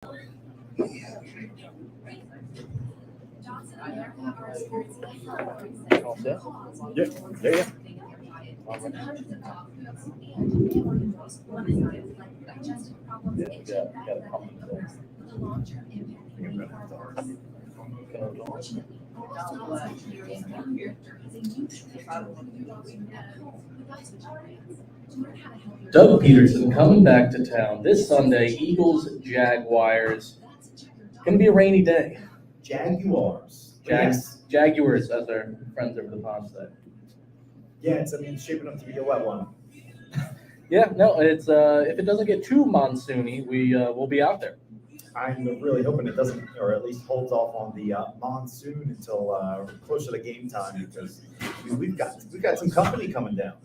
All set? Yeah. Got a couple Doug Peterson coming back to town this Sunday. Eagles, Jaguars. Gonna be a rainy day. Jaguars. Jaguars, as our friends over the pond said. Yeah, it's shaping up to be a wet one. Yeah, no, it's if it doesn't get too monsoony, we'll be out there. I'm really hoping it doesn't, or at least holds off on the monsoon until closer to game time, because we've got some company coming up,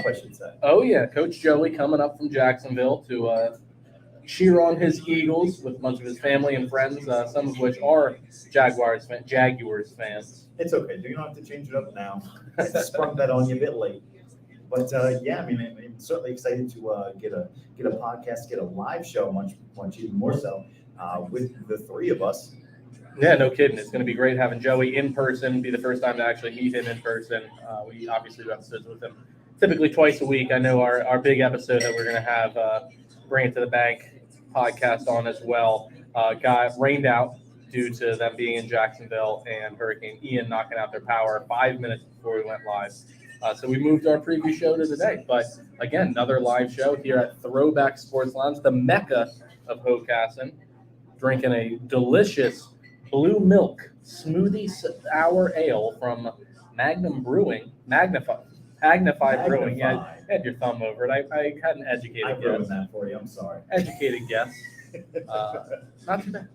I should say. Oh yeah, Coach Joey coming up from Jacksonville to cheer on his Eagles with a bunch of his family and friends, some of which are Jaguars fans. It's okay. You don't have to change it up now. I sprung that on you a bit late. But yeah, I'm certainly excited to get a podcast, get a live show, much even more so, with the three of us. Yeah, no kidding. It's going to be great having Joey in person. Be the first time to actually meet him in person. We obviously do episodes with him typically twice a week. I know our big episode that we're going to have Bring It to the Bank podcast on as well got rained out due to them being in Jacksonville and Hurricane Ian knocking out their power 5 minutes before we went live. So we moved our preview show to today. But again, another live show here at Throwback Sports Lounge, the mecca of Hocassin, drinking a delicious blue milk smoothie sour ale from Magnified Brewing. Yeah, I had your thumb over it. I had an educated guess. I ruined that for you. I'm sorry. Educated guess. Not too bad.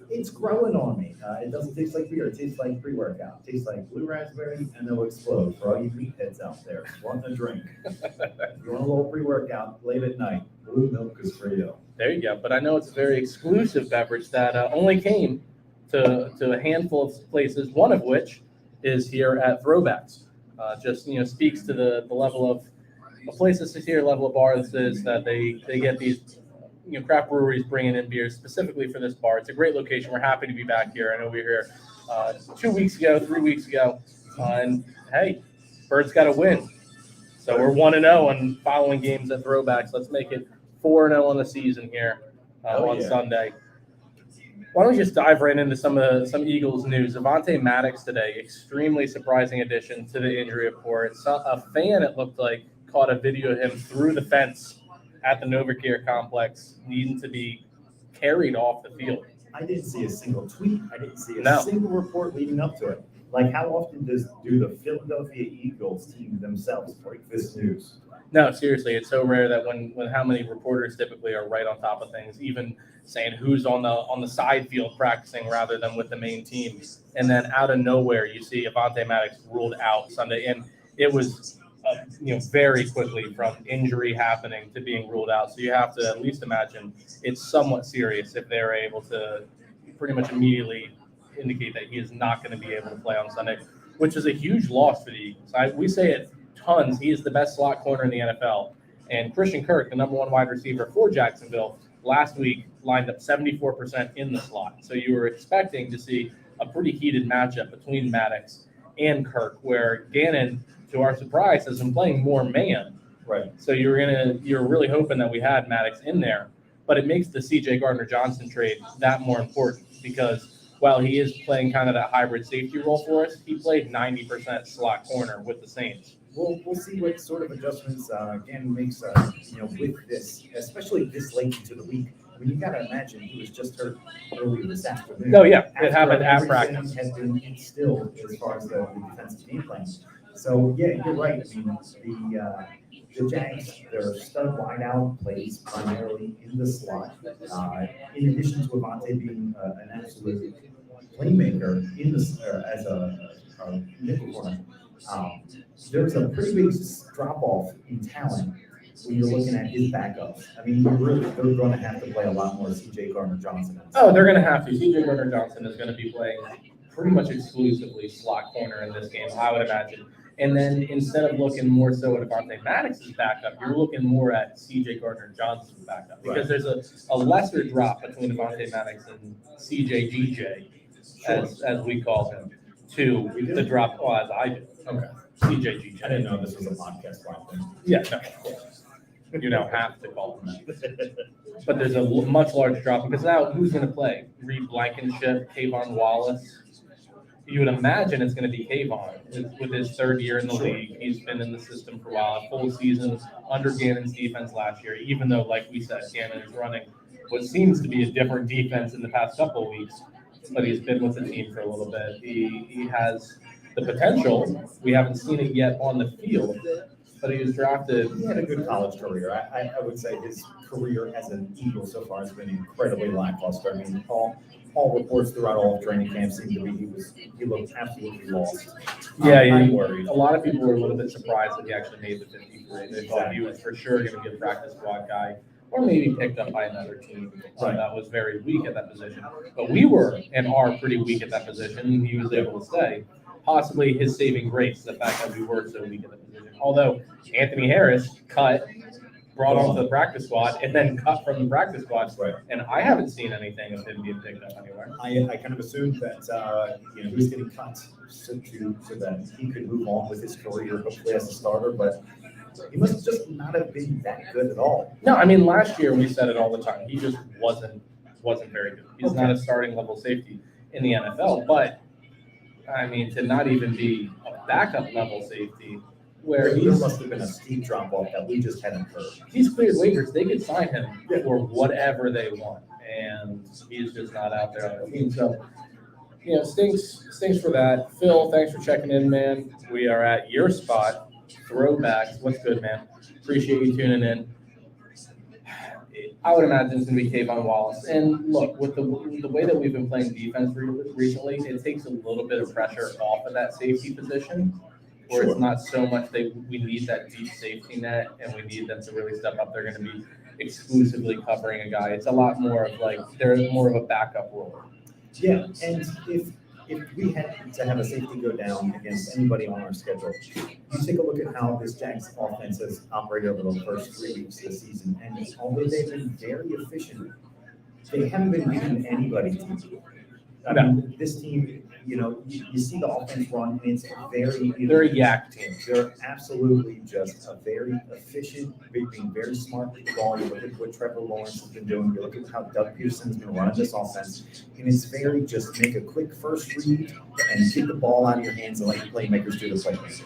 It's growing on me. It doesn't taste like beer. It tastes like pre-workout. It tastes like blue raspberry, and they'll explode for all you meatheads out there. Want a drink? If you want a little pre-workout late at night, blue milk is for you. There you go. But I know it's a very exclusive beverage that only came to a handful of places, one of which is here at Throwbacks. Just speaks to the level of places here, level of bars is that they get these craft breweries bringing in beers specifically for this bar. It's a great location. We're happy to be back here. I know we were here 3 weeks ago, and hey, Birds got a win. So we're 1-0 on following games at Throwbacks. Let's make it 4-0 on the season here on Sunday. Why don't we just dive right into some Eagles news? Avonte Maddox today, extremely surprising addition to the injury report. A fan, it looked like, caught a video of him through the fence at the NovaCare complex, needing to be carried off the field. I didn't see a single tweet. I didn't see a single report leading up to it. Like, how often do the Philadelphia Eagles team themselves break this news? No, seriously, it's so rare that when how many reporters typically are right on top of things, even saying who's on the side field practicing rather than with the main team. And then out of nowhere, you see Avonte Maddox ruled out Sunday, and it was very quickly from injury happening to being ruled out. So you have to at least imagine it's somewhat serious if they're able to pretty much immediately indicate that he is not going to be able to play on Sunday, which is a huge loss for the Eagles. We say it tons. He is the best slot corner in the NFL. And Christian Kirk, the number one wide receiver for Jacksonville, last week lined up 74% in the slot. So you were expecting to see a pretty heated matchup between Maddox and Kirk, where Gannon, to our surprise, has been playing more man. Right. So you're really hoping that we had Maddox in there, but it makes the C.J. Gardner-Johnson trade that more important, because while he is playing kind of that hybrid safety role for us, he played 90% slot corner with the Saints. We'll see what sort of adjustments Gannon makes with this, especially this late into the week. I mean, you got to imagine he was just hurt earlier this afternoon. Oh yeah, it happened at practice. Has been instilled as far as the defensive game plan. So yeah, you're right. I mean, the Jags, their stud wideout plays primarily in the slot. In addition to Avonte being an absolute playmaker as a nickel corner, there's a pretty big drop-off in talent when you're looking at his backups. I mean, they're going to have to play a lot more C.J. Gardner-Johnson. Oh, they're going to have to. C.J. Gardner-Johnson is going to be playing pretty much exclusively slot corner in this game, I would imagine. And then instead of looking more so at Avonte Maddox's backup, you're looking more at C.J. Gardner-Johnson's backup because there's a lesser drop between Avonte Maddox and C.J. G.J., as we call him, to the drop, as I do. Okay. C.J. G.J. I didn't know this was a podcast platform. Yeah, no, of course. You now have to call him that. But there's a much larger drop because now who's going to play? Reed Blankenship, Tavon Wallace. You would imagine it's going to be Tavon with his third year in the league. He's been in the system for a while, a full season under Gannon's defense last year, even though, like we said, Gannon is running what seems to be a different defense in the past couple of weeks, but he's been with the team for a little bit. He has the potential. We haven't seen it yet on the field, but he was drafted. He had a good college career. I would say his career as an Eagle so far has been incredibly lackluster. I mean, all reports throughout all of training camp seemed to be he looked absolutely lost. Yeah, I'm worried. A lot of people were a little bit surprised that he actually made the 53. They thought he was for sure going to be a practice squad guy, or maybe picked up by another team that was very weak at that position. But we were and are pretty weak at that position, and he was able to stay. Possibly his saving grace, the fact that we were so weak at that position. Although Anthony Harris brought onto the practice squad, and then cut from the practice squad. Right. And I haven't seen anything of him being picked up anywhere. I kind of assumed that he was getting cut so that he could move on with his career, hopefully as a starter, but he must just not have been that good at all. No, I mean last year we said it all the time. He just wasn't very good. He's not a starting level safety in the NFL, but I mean to not even be a backup level safety. Where there must have been a steep drop off that we just hadn't heard. He's cleared waivers. They could sign him for whatever they want, and he's just not out there on the team. So, stinks for that. Phil, thanks for checking in, man. We are at your spot, Throwbacks. What's good, man? Appreciate you tuning in. I would imagine it's going to be Tavon Wallace. And look, with the way that we've been playing defense recently, it takes a little bit of pressure off of that safety position. Where it's not so much we need that deep safety net and we need them to really step up. They're going to be exclusively covering a guy. It's a lot more of they're more of a backup role. Yeah, and if we had to have a safety go down against anybody on our schedule, you take a look at how this Jags offense has operated over the first 3 weeks of the season, and although they've been very efficient, they haven't been giving anybody to. I mean, this team, you see the offense run, and it's they're a yak team. They're absolutely just a very efficient, being very smart with the ball. You look at what Trevor Lawrence has been doing. You look at how Doug Peterson's been running this offense, and it's very just make a quick first read and get the ball out of your hands and let the playmakers do the playmakers.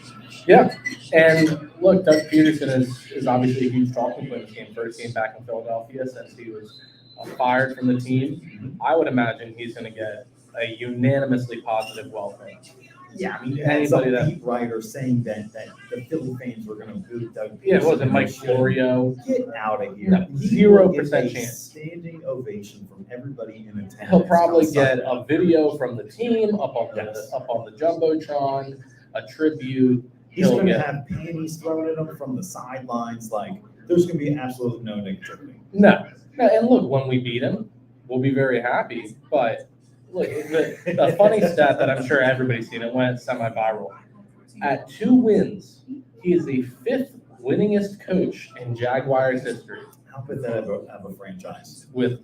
Yeah, and look, Doug Peterson is obviously a huge talking point in this game. First game back in Philadelphia since he was fired from the team. I would imagine he's going to get a unanimously positive welcome. Yeah, I mean, anybody that beat writer saying that the Philly fans were going to boo Doug Peterson. Yeah, it wasn't Mike Florio. Get out of here. No, 0% chance. Standing ovation from everybody in attendance. He'll probably get a video from the team up on the jumbotron, a tribute. He's going to have panties thrown at him from the sidelines. There's going to be absolutely no negativity. No, and look, when we beat him, we'll be very happy. But look, the funny stat that I'm sure everybody's seen, it went semi-viral. At 2 wins, he is the 5th winningest coach in Jaguars history. How pathetic of a franchise. With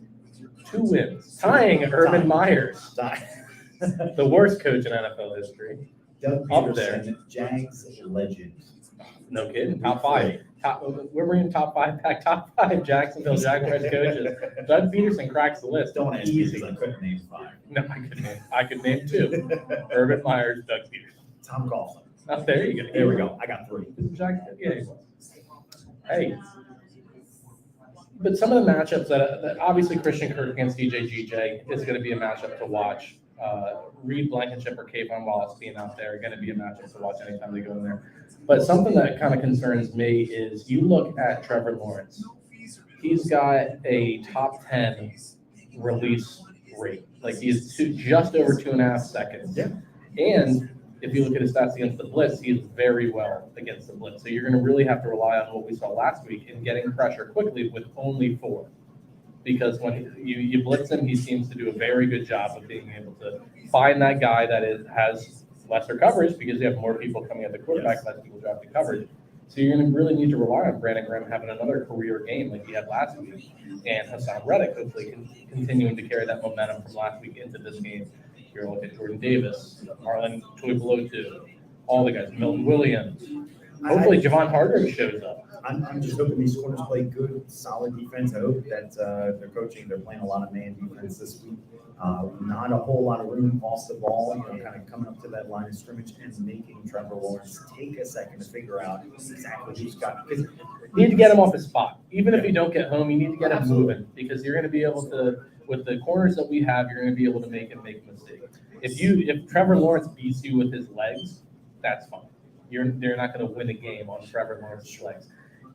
2 wins, tying Urban Myers, the worst coach in NFL history. Doug Peterson, Jags legend. No kidding. Top 5. We're bringing top 5 back. Top 5 Jacksonville Jaguars coaches. Doug Peterson cracks the list. Don't ask me because I couldn't name 5. No, I could name 2. Urban Myers, Doug Peterson. Tom Coughlin. Oh, there you go. There we go. I got 3. Yeah. Hey. But some of the matchups that obviously Christian Kirk against DJ GJ is going to be a matchup to watch. Reed Blankenship or Tavon Wallace being out there are going to be a matchup to watch anytime they go in there. But something that kind of concerns me is you look at Trevor Lawrence. He's got a top 10 release rate. He's just over 2.5 seconds. Yeah. And if you look at his stats against the blitz, he is very well against the blitz. So you're going to really have to rely on what we saw last week in getting pressure quickly with only 4. Because when you blitz him, he seems to do a very good job of being able to find that guy that has lesser coverage because you have more people coming at the quarterback, less people drafting coverage. So you're going to really need to rely on Brandon Graham having another career game like he had last week, and Hassan Reddick hopefully continuing to carry that momentum from last week into this game. You're looking at Jordan Davis, Marlon Tuipulotu, all the guys, Milton Williams. Hopefully Javon Harder shows up. I'm just hoping these corners play good, solid defense. I hope that they're playing a lot of man defense this week. Not a whole lot of room off the ball, kind of coming up to that line of scrimmage and making Trevor Lawrence take a second to figure out exactly who's got. You need to get him off his spot. Even if you don't get home, you need to get him moving because you're going to be able to, with the corners that we have, you're going to be able to make him make mistakes. If Trevor Lawrence beats you with his legs, that's fine. They're not going to win a game on Trevor Lawrence's legs.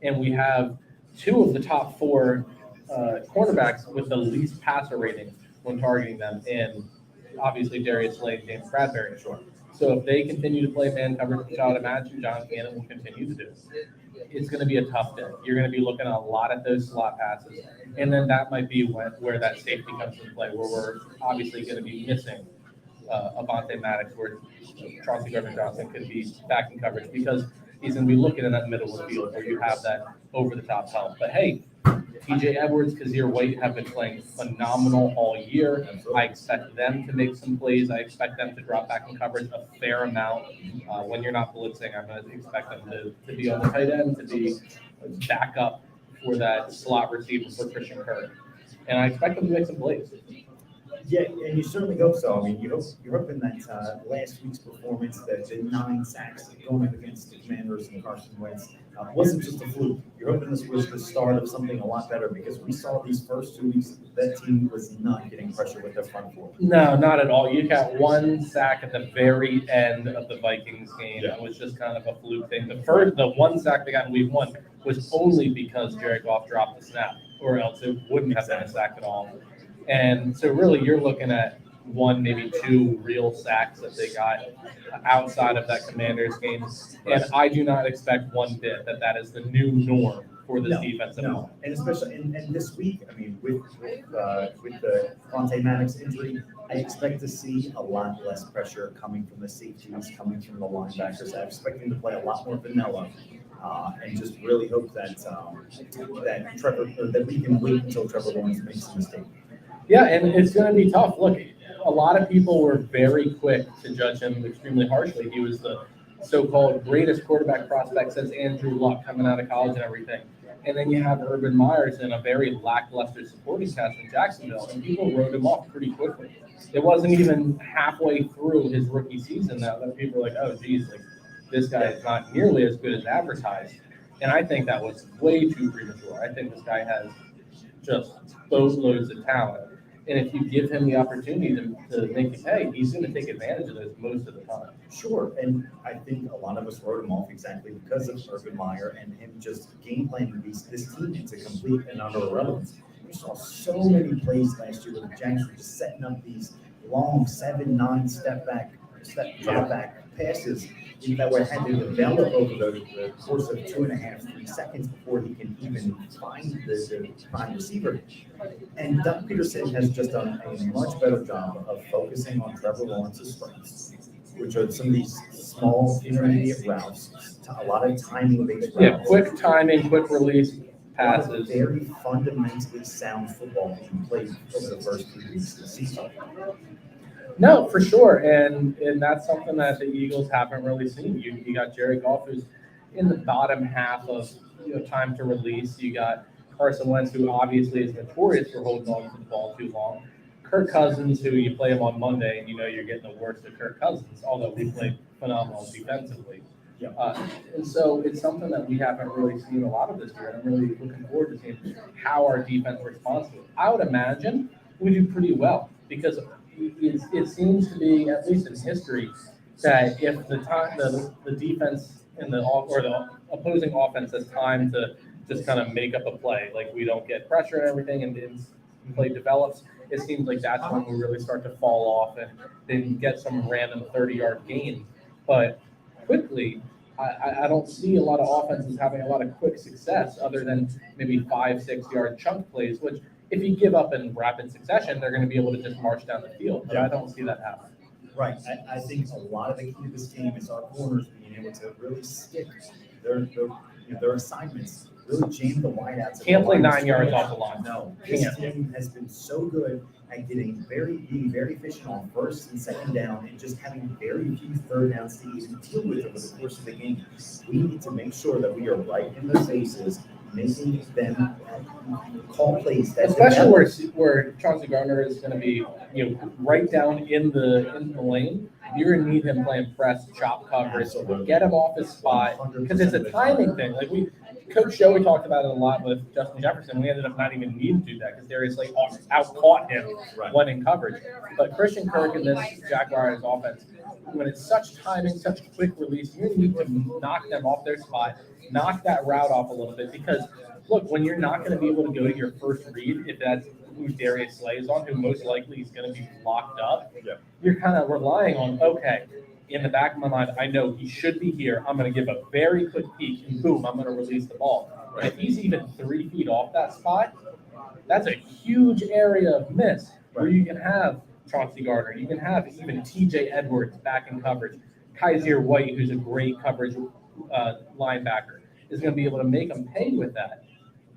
And we have two of the top four cornerbacks with the least passer rating when targeting them, and obviously Darius Slay and James Bradbury. So if they continue to play man coverage, which I would imagine John Cannon will continue to do, it's going to be a tough day. You're going to be looking a lot at those slot passes, and then that might be where that safety comes into play, where we're obviously going to be missing Avonte Maddox, where Chauncey Gardner-Johnson could be back in coverage because he's going to be looking in that middle of the field where you have that over-the-top help. But hey, TJ Edwards, Kazir White have been playing phenomenal all year. I expect them to make some plays. I expect them to drop back in coverage a fair amount. When you're not blitzing, I'm going to expect them to be on the tight end, to be back up for that slot receiver for Christian Kirk. And I expect them to make some plays. Yeah, and you certainly hope so. I mean, you're hoping that last week's performance, the 9 sacks going up against the Commanders and Carson Wentz, wasn't just a fluke. You're hoping this was the start of something a lot better because we saw these first 2 weeks that team was not getting pressure with their front four. No, not at all. You got one sack at the very end of the Vikings game. It was just kind of a fluke thing. The one sack they got in week 1 was only because Jared Goff dropped the snap, or else it wouldn't have been a sack at all. And so really you're looking at 1, maybe 2 real sacks that they got outside of that Commanders game. And I do not expect one bit that is the new norm for this defense. No, and especially and this week, I mean, with the Avonte Maddox injury, I expect to see a lot less pressure coming from the safeties, coming from the linebackers. I expect them to play a lot more vanilla. And just really hope that we can wait until Trevor Lawrence makes a mistake. Yeah, and it's going to be tough. Look, a lot of people were very quick to judge him extremely harshly. He was the so-called greatest quarterback prospect since Andrew Luck coming out of college and everything. And then you have Urban Meyers in a very lackluster supporting cast in Jacksonville, and people wrote him off pretty quickly. It wasn't even halfway through his rookie season that people were like, oh, geez, like, this guy is not nearly as good as advertised. And I think that was way too premature. I think this guy has just boatloads of talent. And if you give him the opportunity to make it pay, he's going to take advantage of those most of the time. Sure, and I think a lot of us wrote him off exactly because of Urban Meyer and him just game planning this team into complete and utter irrelevance. We saw so many plays last year where the Jags were just setting up these long 7-9 step drop back passes that were had to develop over the course of 2.5-3 seconds before he can even find the prime receiver. And Doug Peterson has just done a much better job of focusing on Trevor Lawrence's strengths, which are some of these small intermediate routes, a lot of timing-based routes. Yeah, quick timing, quick release passes. Very fundamentally sound football being played over the first 3 weeks of the season. No, for sure, and that's something that the Eagles haven't really seen. You got Jared Goff, who's in the bottom half of time to release. You got Carson Wentz, who obviously is notorious for holding on to the ball too long. Kirk Cousins, who you play him on Monday, and you're getting the worst of Kirk Cousins, although we played phenomenal defensively. And so it's something that we haven't really seen a lot of this year, and I'm really looking forward to seeing how our defense responds to it. I would imagine we do pretty well because it seems to be, at least in history, that if the defense and the opposing offense has time to just kind of make up a play, like we don't get pressure and everything, and then play develops, it seems like that's when we really start to fall off and then get some random 30-yard gain. But quickly, I don't see a lot of offenses having a lot of quick success other than maybe 5-6 yard chunk plays, which if you give up in rapid succession, they're going to be able to just march down the field. But I don't see that happen. Right. I think a lot of the key to this game is our corners being able to really stick their assignments, really jam the wideouts. Can't play 9 yards off the line. No, this Can't. team has been so good at being very efficient on first and second down, and just having very few third downs to even deal with over the course of the game. We need to make sure that we are right in their faces, making them call plays that Especially where Chauncey Gardner is going to be, right down in the lane. You're going to need him playing press, chop coverage, get him off his spot, because it's a timing thing. Like Coach Joey talked about it a lot with Justin Jefferson. We ended up not even needing to do that because Darius Slay out-caught him when in coverage. But Christian Kirk and this Jaguars offense, when it's such timing, such quick release, you need to knock them off their spot, knock that route off a little bit, because look, when you're not going to be able to go to your first read, if that's who Darius Slay is on, who most likely is going to be locked up, you're kind of relying on, okay, in the back of my mind, I know he should be here. I'm going to give a very quick peek, and boom, I'm going to release the ball. And if he's even 3 feet off that spot, that's a huge area of miss where you can have Chauncey Gardner, you can have even TJ Edwards back in coverage, Kaiser White, who's a great coverage linebacker, is going to be able to make them pay with that.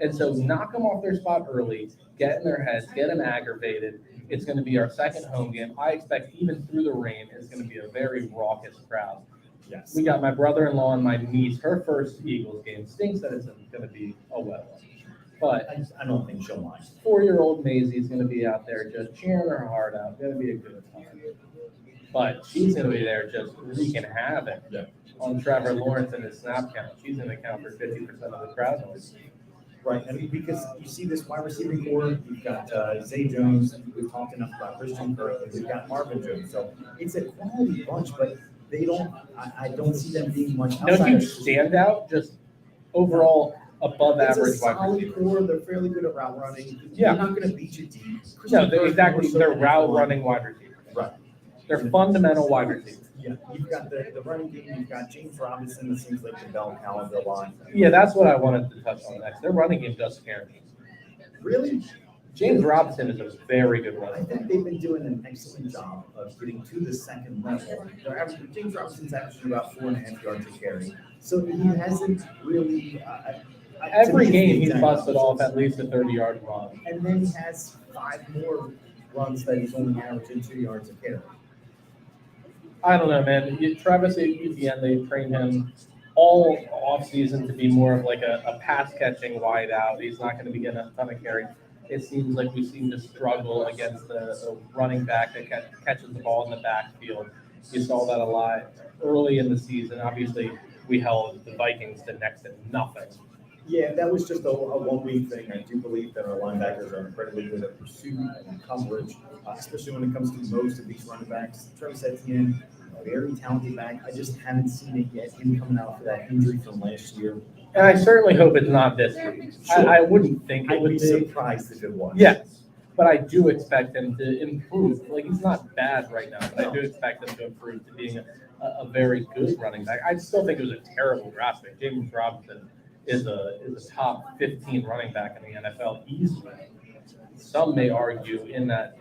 And so knock them off their spot early, get in their heads, get them aggravated. It's going to be our second home game. I expect even through the rain, it's going to be a very raucous crowd. Yes. We got my brother-in-law and my niece, her first Eagles game. Stinks that it's going to be a wet one. But I don't think she'll mind. 4-year-old Maisie is going to be out there just cheering her heart out. It's going to be a good time. But she's going to be there just wreaking havoc on Trevor Lawrence and his snap count. She's going to count for 50% of the crowd noise. Right, I mean, because you see this wide receiving core, you've got Zay Jones, we've talked enough about Christian Kirk, and we've got Marvin Jones. So it's a quality bunch, but I don't see them being much outside. No huge standout, just overall above average wide solid receiver. core, they're fairly good at route running. Yeah. They're not going to beat you deep. No, they're route running wide receivers. Right. They're fundamental wide receivers. Yeah, you've got the running game, you've got James Robinson, it seems like the bell cow of the line. Yeah, that's what I wanted to touch on next. Their running game does scare me. Really? James Robinson is a very good I runner. think they've been doing an excellent job of getting to the second level. James Robinson's averaging about 4.5 yards a carry. So he hasn't really. Every game he's busted off at least a 30-yard run. And then he has 5 more runs that he's only averaging 2 yards a carry. I don't know, man. Travis Etienne, they trained him all offseason to be more of like a pass-catching wide out. He's not going to be getting a ton of carry. It seems like we seem to struggle against the running back that catches the ball in the backfield. You saw that a lot early in the season. Obviously, we held the Vikings to next to nothing. Yeah, that was just a 1-week thing. I do believe that our linebackers are incredibly good at pursuit and coverage, especially when it comes to most of these running backs. Travis Etienne, a very talented back. I just haven't seen it yet, him coming out for that injury from last year. And I certainly hope it's not this week. Sure. I wouldn't think it I'd would be be. surprised if it was. Yes, but I do expect him to improve. Like, he's not bad right now, but I do expect him to improve to being a very good running back. I still think it was a terrible draft pick. James Robinson is a top 15 running back in the NFL easily. Some may argue in that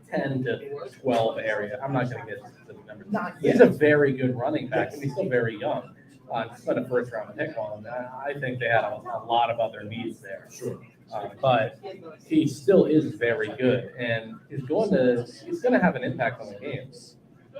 10 to 12 area. I'm not going to get to the numbers. He's a very good running back, and he's still very young. Spent a first-round pick on him. I think they had a lot of other needs there. Sure. But he still is very good, and he's going to have an impact on the game.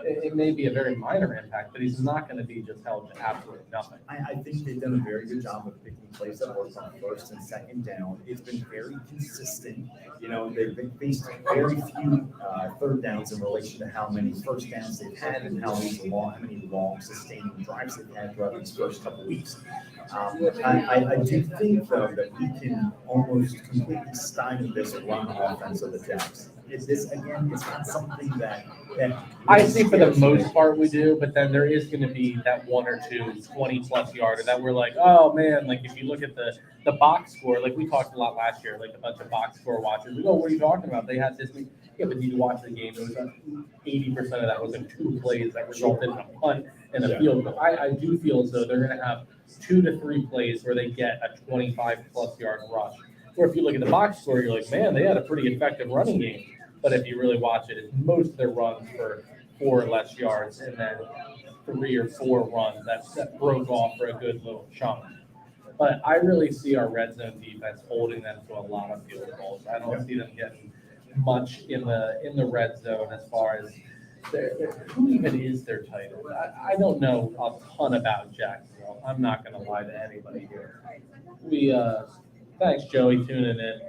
It may be a very minor impact, but he's not going to be just held to absolutely nothing. I think they've done a very good job of picking plays that work on first and second down. It's been very consistent. You know, they've been faced very few third downs in relation to how many first downs they've had and how many long sustaining drives they've had throughout these first couple weeks. I do think, though, that we can almost completely stymie this run offense of the Jags. It's not something that I think for the most part we do, but then there is going to be that 1 or 2 20-plus yarder that we're like, oh man, like if you look at the box score, like we talked a lot last year, like a bunch of box score watchers, we go, what are you talking about? They had this, yeah, but you watch the game, it was 80% of that was in 2 plays that resulted in a punt and a field goal. I do feel as though they're going to have 2 to 3 plays where they get a 25-plus yard rush. Or if you look at the box score, you're like, man, they had a pretty effective running game. But if you really watch it, it's most of their runs for 4 or less yards and then 3 or 4 runs that broke off for a good little chunk. But I really see our red zone defense holding them to a lot of field goals. I don't see them getting much in the red zone as far as who even is their tight end. I don't know a ton about Jacksonville. I'm not going to lie to anybody here. Thanks, Joey, tuning in.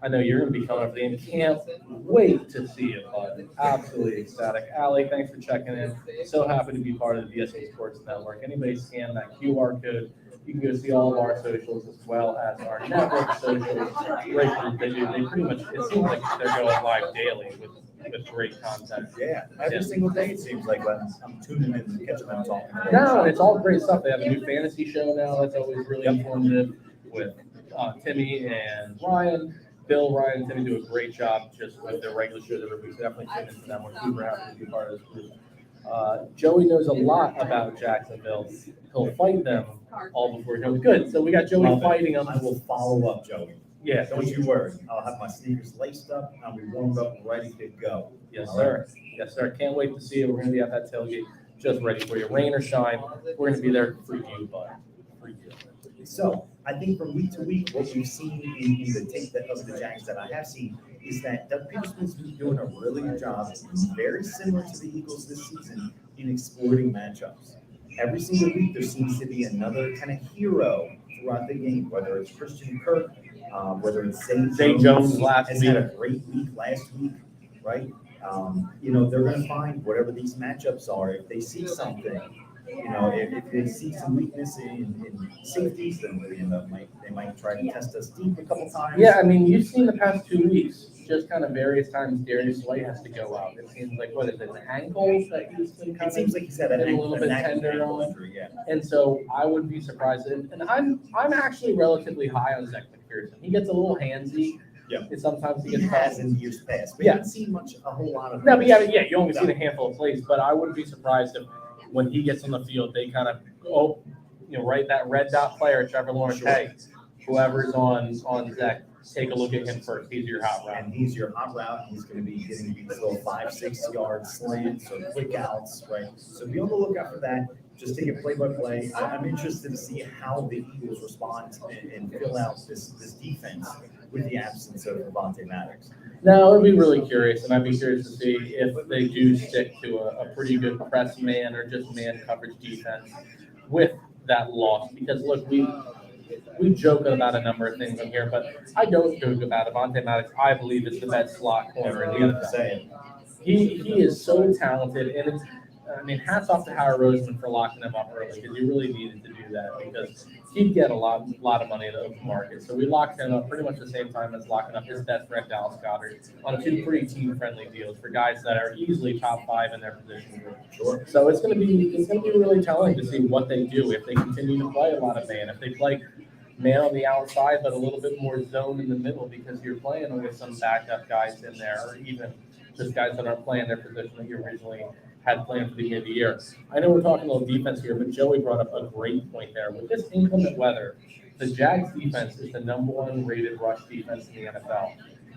I know you're going to be coming up the game. Can't wait to see you, bud. Absolutely ecstatic. Allie, thanks for checking in. So happy to be part of the VSA Sports Network. Anybody scan that QR code, you can go see all of our socials as well as our network socials. Great group. They pretty much, it seems like they're going live daily with great content. Yeah, every single day it seems like when I'm tuning in and catching them talking. No, and it's all great stuff. They have a new fantasy show now that's always really informative with Timmy and Ryan. Bill, Ryan, and Timmy do a great job just with their regular shows every week. So definitely tune into them. We're super happy to be part of this group. Joey knows a lot about Jacksonville. He'll fight them all before he goes. Good. So we got Joey fighting them. I will follow up, Joey. Yeah. Don't you worry. I'll have my sneakers laced up. I'll be warmed up, ready to go. Yes, sir. Yes, sir. Can't wait to see you. We're going to be at that tailgate just ready for you. Rain or shine, we're going to be there for you, bud. For you. So I think from week to week, what we've seen in the tape of the Jags that I have seen is that Doug Peterson's been doing a really good job, very similar to the Eagles this season, in exploiting matchups. Every single week, there seems to be another kind of hero throughout the game, whether it's Christian Kirk, whether it's Zay Jones last has week. had a great week last week, right? They're going to find whatever these matchups are. If they see something, if they see some weakness in safeties, then they might try to test us deep a couple times. Yeah, I mean, you've seen the past 2 weeks, just kind of various times Darius Slay has to go out. It seems like, what is it, the ankles that he's been kind It seems like he's had a little bit tender on. Injury, yeah. And so I would be surprised. And I'm actually relatively high on Zach McPherson. He gets a little handsy. Yeah. And sometimes he He gets has caught. in years past. We Yeah. haven't seen a whole lot of. No, but yeah, you only seen a handful of plays. But I wouldn't be surprised if when he gets on the field, they kind of right, that red dot player, Trevor Lawrence. Sure. Hey, whoever's on Zach, take a look at him first. He's your hot route. And he's your hot route. He's going to be getting these little 5-6 yard slants or quick outs, right? So be on the lookout for that. Just take it play by play. I'm interested to see how the Eagles respond and fill out this defense with the absence of Avonte Maddox. No, I'd be really curious, and I'd be curious to see if they do stick to a pretty good press man or just man coverage defense with that loss. Because look, we joke about a number of things in here, but I don't joke about Avonte Maddox. I believe is the best slot corner in the NFL. He is so talented, and hats off to Howard Roseman for locking him up early because he really needed to do that because he'd get a lot of money in the open market. So we locked him up pretty much the same time as locking up his best friend Dallas Goedert on 2 pretty team-friendly deals for guys that are easily top 5 in their position group. Sure. So it's gonna be really telling to see what they do if they continue to play a lot of man, if they play man on the outside but a little bit more zone in the middle because you're playing with some backup guys in there or even just guys that aren't playing their position that you originally had planned for the beginning of the year. I know we're talking a little defense here, but Joey brought up a great point there. With this inclement weather, the Jags defense is the #1 rated rush defense in the NFL.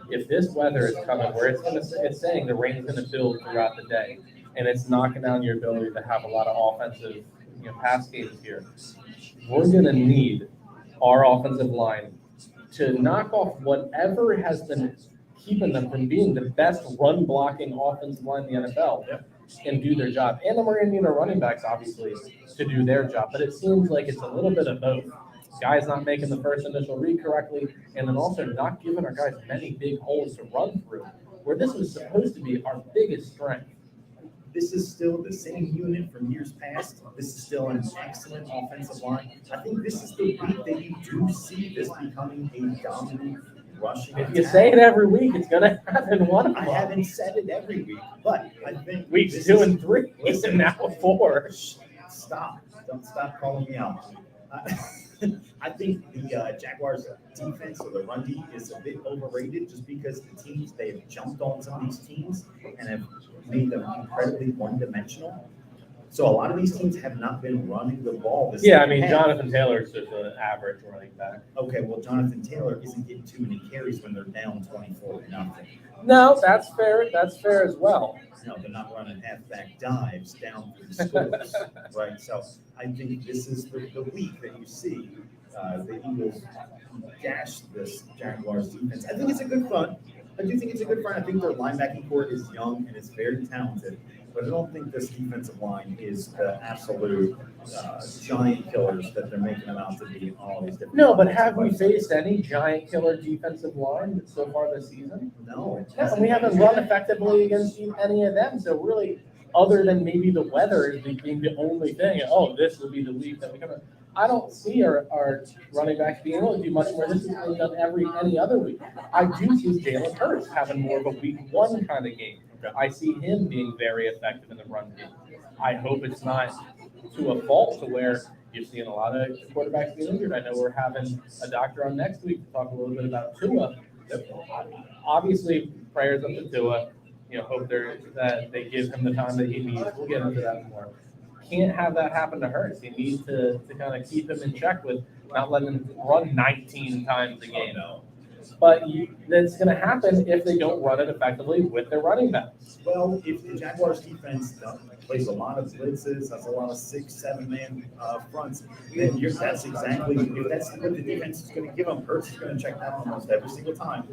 If this weather is coming where it's saying the rain's going to build throughout the day, and it's knocking down your ability to have a lot of offensive pass games here, we're going to need our offensive line to knock off whatever has been keeping them from being the best run blocking offensive line in the NFL. Yep. And do their job. And then we're going to need our running backs, obviously, to do their job. But it seems like it's a little bit of both. Guys not making the first initial read correctly, and then also not giving our guys many big holes to run through, where this was supposed to be our biggest strength. This is still the same unit from years past. This is still an excellent offensive line. I think this is the week that you do see this becoming a dominant rushing If you say it every week, it's going to happen one of them. I haven't said it every week, but I think weeks 2 and 3, and now 4. Stop! Don't stop calling me out. I think the Jaguars' defense or the run D is a bit overrated just because the teams they have jumped on some of these teams and have made them incredibly one-dimensional. So a lot of these teams have not been running the ball this Yeah, I mean, half. Jonathan Taylor's just an average running back. Okay, well, Jonathan Taylor isn't getting too many carries when they're down 24-0. No, that's fair. That's fair as well. No, they're not running halfback dives down 3 scores, right? So I think this is the week that you see the Eagles gash this Jaguars defense. I think it's a good front. I do think it's a good front. I think their linebacking core is young and it's very talented, but I don't think this defensive line is the absolute giant killers that they're making them out to be on all these different. No, but have we faced any giant killer defensive line so far this season? No. Yeah, and we haven't run effectively against any of them. So really, other than maybe the weather being the only thing, this will be the week that we come in. I don't see our running backs being able to do much more. This is being done any other week. I do see Jalen Hurts having more of a week one kind of game. I see him being very effective in the run game. I hope it's not to a fault to where you're seeing a lot of quarterbacks being injured. I know we're having a doctor on next week to talk a little bit about Tua. Obviously, prayers up to Tua. Hope that they give him the time that he needs. We'll get into that more. Can't have that happen to Hurts. You need to kind of keep him in check with not letting him run 19 times a game. But that's going to happen if they don't run it effectively with their running backs. Well, if the Jaguars defense plays a lot of blitzes, has a lot of 6-7 man fronts, then that's exactly if that's what the defense is going to give them. Hurts is going to check down almost every single time.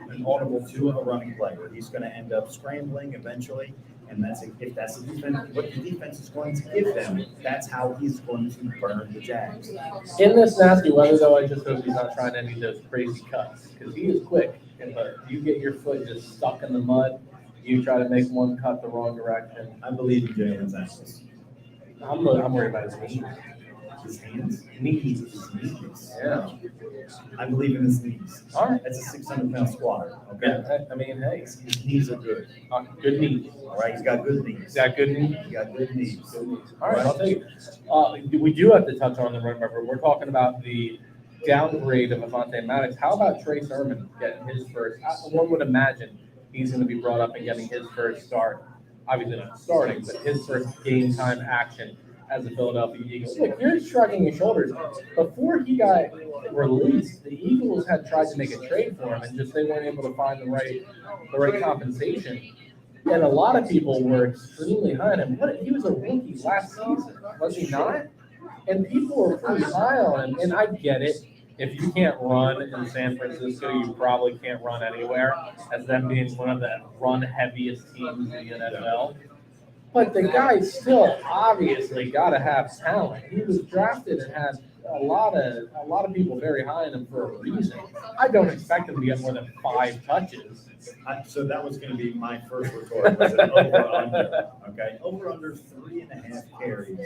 An audible to a running play where he's going to end up scrambling eventually. And if that's the defense, what the defense is going to give them, that's how he's going to burn the Jags. In this nasty weather, though, I just hope he's not trying any of those crazy cuts because he is quick. But you get your foot just stuck in the mud, you try to make one cut the wrong direction. I believe in Jalen's ankles. I'm worried about his knees. His hands? Knees. His knees. Yeah. I believe in his knees. All right. That's a 600-pound squatter. Okay. Yeah, I mean, hey, His knees are good. good knees. All right. He's got good knees. He's got good knees. He got good knees. All right, I'll take it. We do have to touch on the run cover. We're talking about the downgrade of Avonte Maddox. How about Trey Sermon getting his first? One would imagine he's going to be brought up and getting his first start. Obviously not starting, but his first game time action as a Philadelphia Eagle. Look, you're shrugging your shoulders. Before he got released, the Eagles had tried to make a trade for him, and just they weren't able to find the right compensation. And a lot of people were extremely high on him. He was a rookie last season, was he not? And people were pretty high on him. And I get it. If you can't run in San Francisco, you probably can't run anywhere, as them being one of the run heaviest teams in the NFL. But the guy still obviously got to have talent. He was drafted and had a lot of people very high on him for a reason. I don't expect him to get more than 5 touches. So that was going to be my first retort. Was an over-under. Okay, over-under 3.5 carries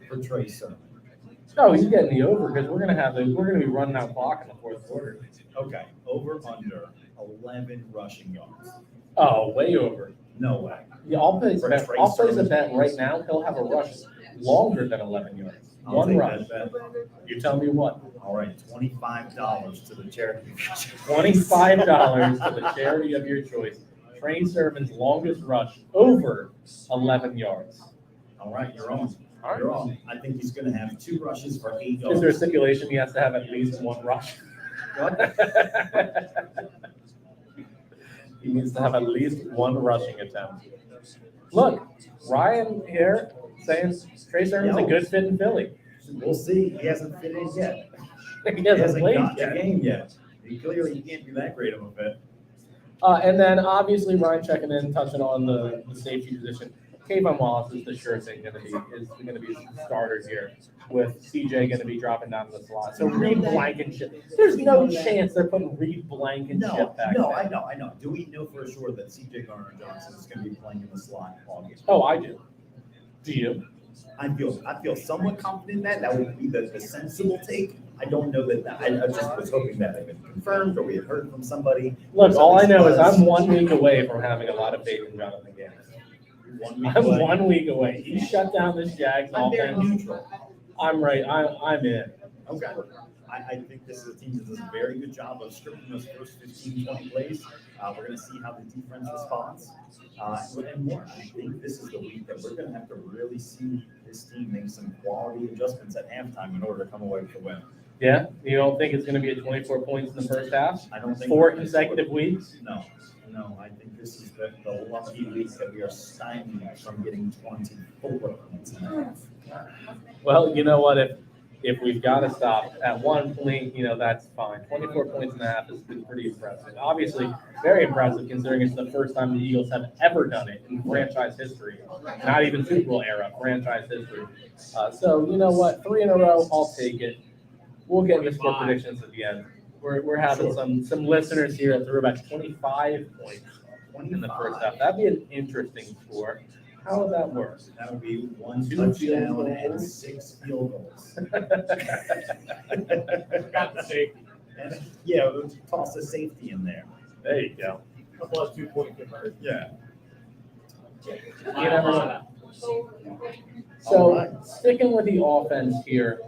for Trey Sermon. No, he's getting the over because we're gonna be running out clock in the fourth quarter. Okay, over/under 11 rushing yards. Oh, way over. No way. Yeah, I'll place a bet right now. He'll have a rush longer than 11 yards. One rush. You tell me what. All right, $25 to the charity. $25 to the charity of your choice. Trey Sermon's longest rush over 11 yards. All right, you're on. All right. You're on. I think he's going to have 2 rushes for 8 yards. Is there a stipulation he has to have at least 1 rush? He needs to have at least 1 rushing attempt. Look, Ryan here saying Trey Sermon's a good fit in Philly. We'll see. He hasn't fit in yet. He hasn't played got yet. the game yet. He clearly can't be that great of a fit. And then obviously Ryan checking in, touching on the safety position. Tavon Wallace is the sure thing going to be the starter here, with CJ going to be dropping down the slot. So Reed Blankenship, there's no chance they're putting Reed Blankenship back there. I know. Do we know for sure that CJ Garner-Johnson is going to be playing in the slot all game? Oh, I do. Do you? I feel somewhat confident in that. That would be the sensible take. I don't know that. I just was hoping that had been confirmed or we had heard from somebody. Look, all I know is I'm 1 week away from having a lot of faith in Jonathan Gannon. 1 week I'm away. 1 week away. He shut down this Jags I'm very offense. neutral. I'm right. I'm in. Okay. I think this is a team that does a very good job of scripting those first 15, 20 plays. We're going to see how the defense responds. And more, I think this is the week that we're going to have to really see this team make some quality adjustments at halftime in order to come away with the win. Yeah, you don't think it's going to be a 24 points in the first half? I don't think 4 consecutive weeks? No, I think this is the lucky week that we are stymied from getting 24 points in a half. Well, you know what? If we've got to stop at one point, that's fine. 24 points and a half is pretty impressive. Obviously, very impressive considering it's the first time the Eagles have ever done it in franchise history. Not even Super Bowl era, franchise history. So, you know what? 3 in a row, I'll take it. We'll get into score predictions at the end. We're having some listeners here at Throwback 25 points in the first half. That'd be an interesting score. How would that work? That would be 1 2 touchdown field and goals. 6 field goals. Got the safety. And, yeah, we'll toss a safety in there. There you go. A plus 2-point conversion. Yeah. You never know. All right. So, sticking with the offense here,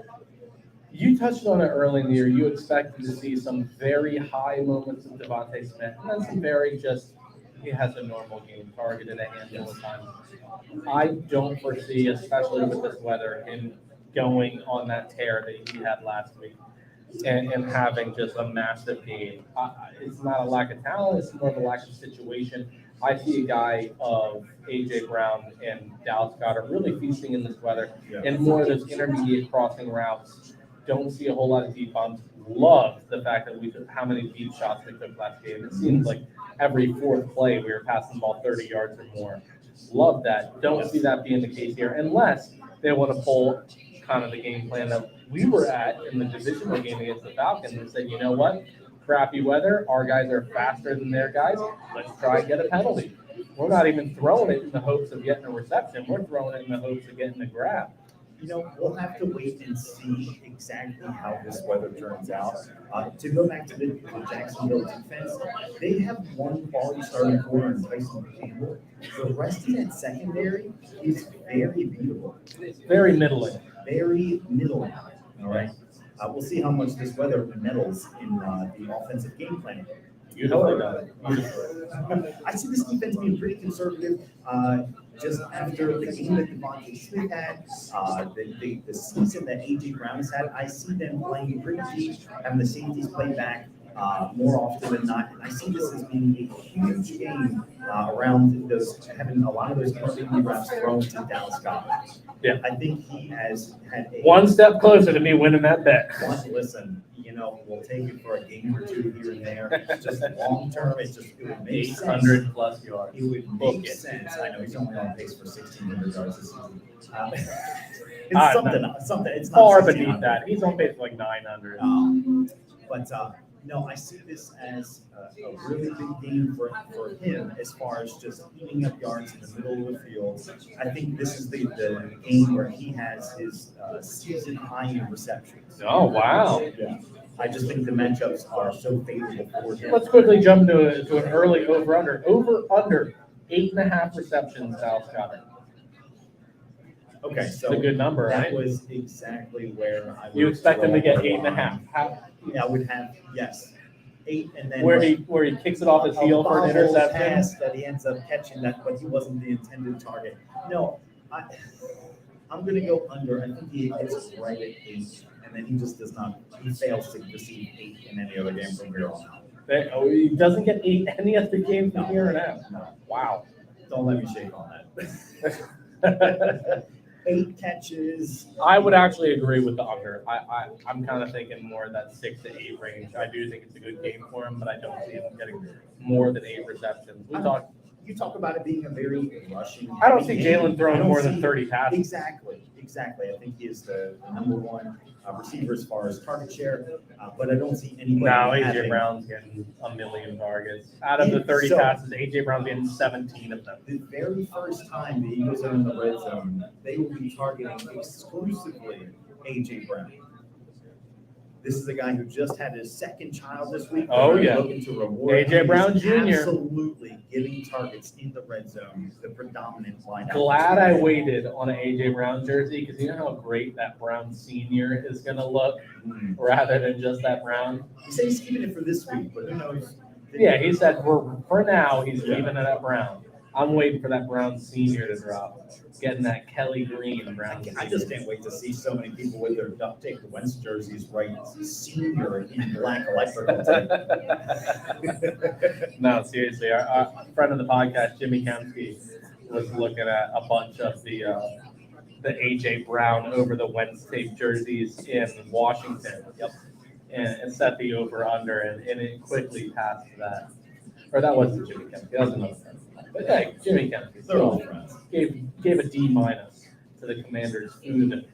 you touched on it early in the year. You expected to see some very high moments of Devonte Smith, and then some very just, he has a normal game, targeted a handful of times. I don't foresee, especially with this weather, him going on that tear that he had last week and having just a massive game. It's not a lack of talent, it's more of a lack of situation. I see a guy of A.J. Brown and Dallas Goedert really feasting in this weather, and more of those intermediate crossing routes. Don't see a whole lot of deep bombs. Love the fact that we took how many deep shots we took last game. It seems like every fourth play we were passing the ball 30 yards or more. Love that. Don't see that being the case here unless they want to pull kind of the game plan that we were at in the divisional game against the Falcons and said, you know what? Crappy weather. Our guys are faster than their guys. Let's try and get a penalty. We're not even throwing it in the hopes of getting a reception. We're throwing it in the hopes of getting a grab. We'll have to wait and see exactly how this weather turns out. To go back to the Jacksonville defense, they have one quality starting corner in Tyson Campbell. The rest of that secondary is very beatable. Very middling. Very middling. All right. We'll see how much this weather meddles in the offensive game plan. You know about it. I see this defense being pretty conservative. Just after the game that Devonte Smith had, the season that A.J. Brown has had, I see them playing pretty deep, having the safeties play back more often than not. And I see this as being a huge game around those, having a lot of those QB routes thrown to Dallas Goedert. Yeah. I think he has had a One step closer to me winning that bet. listen, we'll take it for a game or two here and there. Just long term, it would make sense. 800 plus yards. It would Book make it. sense. I know he's only on pace for 1,600 yards this season. It's Ah, something. It's not Far 1,600. beneath that. He's on pace for like 900. But no, I see this as a really big game for him as far as just eating up yards in the middle of the field. I think this is the game where he has his season high in receptions. Oh, wow. Yeah. I just think the matchups are so favorable for him. Let's quickly jump to an early over-under. Over-under 8.5 receptions, Dallas Goedert. Okay, so It's a good number, that right? was exactly where I would. You expect him to get throw 8.5. How, Yeah, I would have, yes, 8 and then. where he kicks it off his heel for an bobble interception? pass that he ends up catching that, but he wasn't the intended target. No, I'm gonna go under. I think he hits right at 8, and then he just does not, he fails to receive 8 in any other game from here on out. He doesn't get 8 any other game from here on out. No. Wow. Don't let me shake on that. 8 catches. I would actually agree with the under. I'm kind of thinking more that 6 to 8 range. I do think it's a good game for him, but I don't see him getting more than 8 receptions. You talk about it being a very rushing. I don't see game. Jalen I throwing don't more than see- 30 passes. Exactly. I think he is the number one receiver as far as target share, but I don't see anybody. No, A.J. having- Brown's getting 1 million targets. Out of the 30 So- passes, A.J. Brown's getting 17 of them. The very first time the Eagles are in the red zone, they will be targeting exclusively A.J. Brown. This is a guy who just had his second child this week. Oh, They're yeah. Looking to reward A.J. him. Brown He's Jr. Absolutely giving targets in the red zone, the predominant lineup. Glad I waited on an A.J. Brown jersey because you know how great that Brown senior is going to look rather than just that Brown. He said he's keeping it for this week, but who knows? Yeah, he said for now he's Yeah. leaving it at Brown. I'm waiting for that Brown senior to drop. Getting that Kelly Green Brown. I just can't wait to see so many people with their duct tape Wentz jerseys write senior in black electrical tape. No, seriously, our friend of the podcast, Jimmy Kempsky, was looking at a bunch of the A.J. Brown over the Wentz tape jerseys in Washington. Yep. And set the over-under, and it quickly passed that. Or that wasn't Jimmy Kempsky, that was another friend. But hey, Jimmy Kempsky They're all friends. gave a D- to the Commanders' food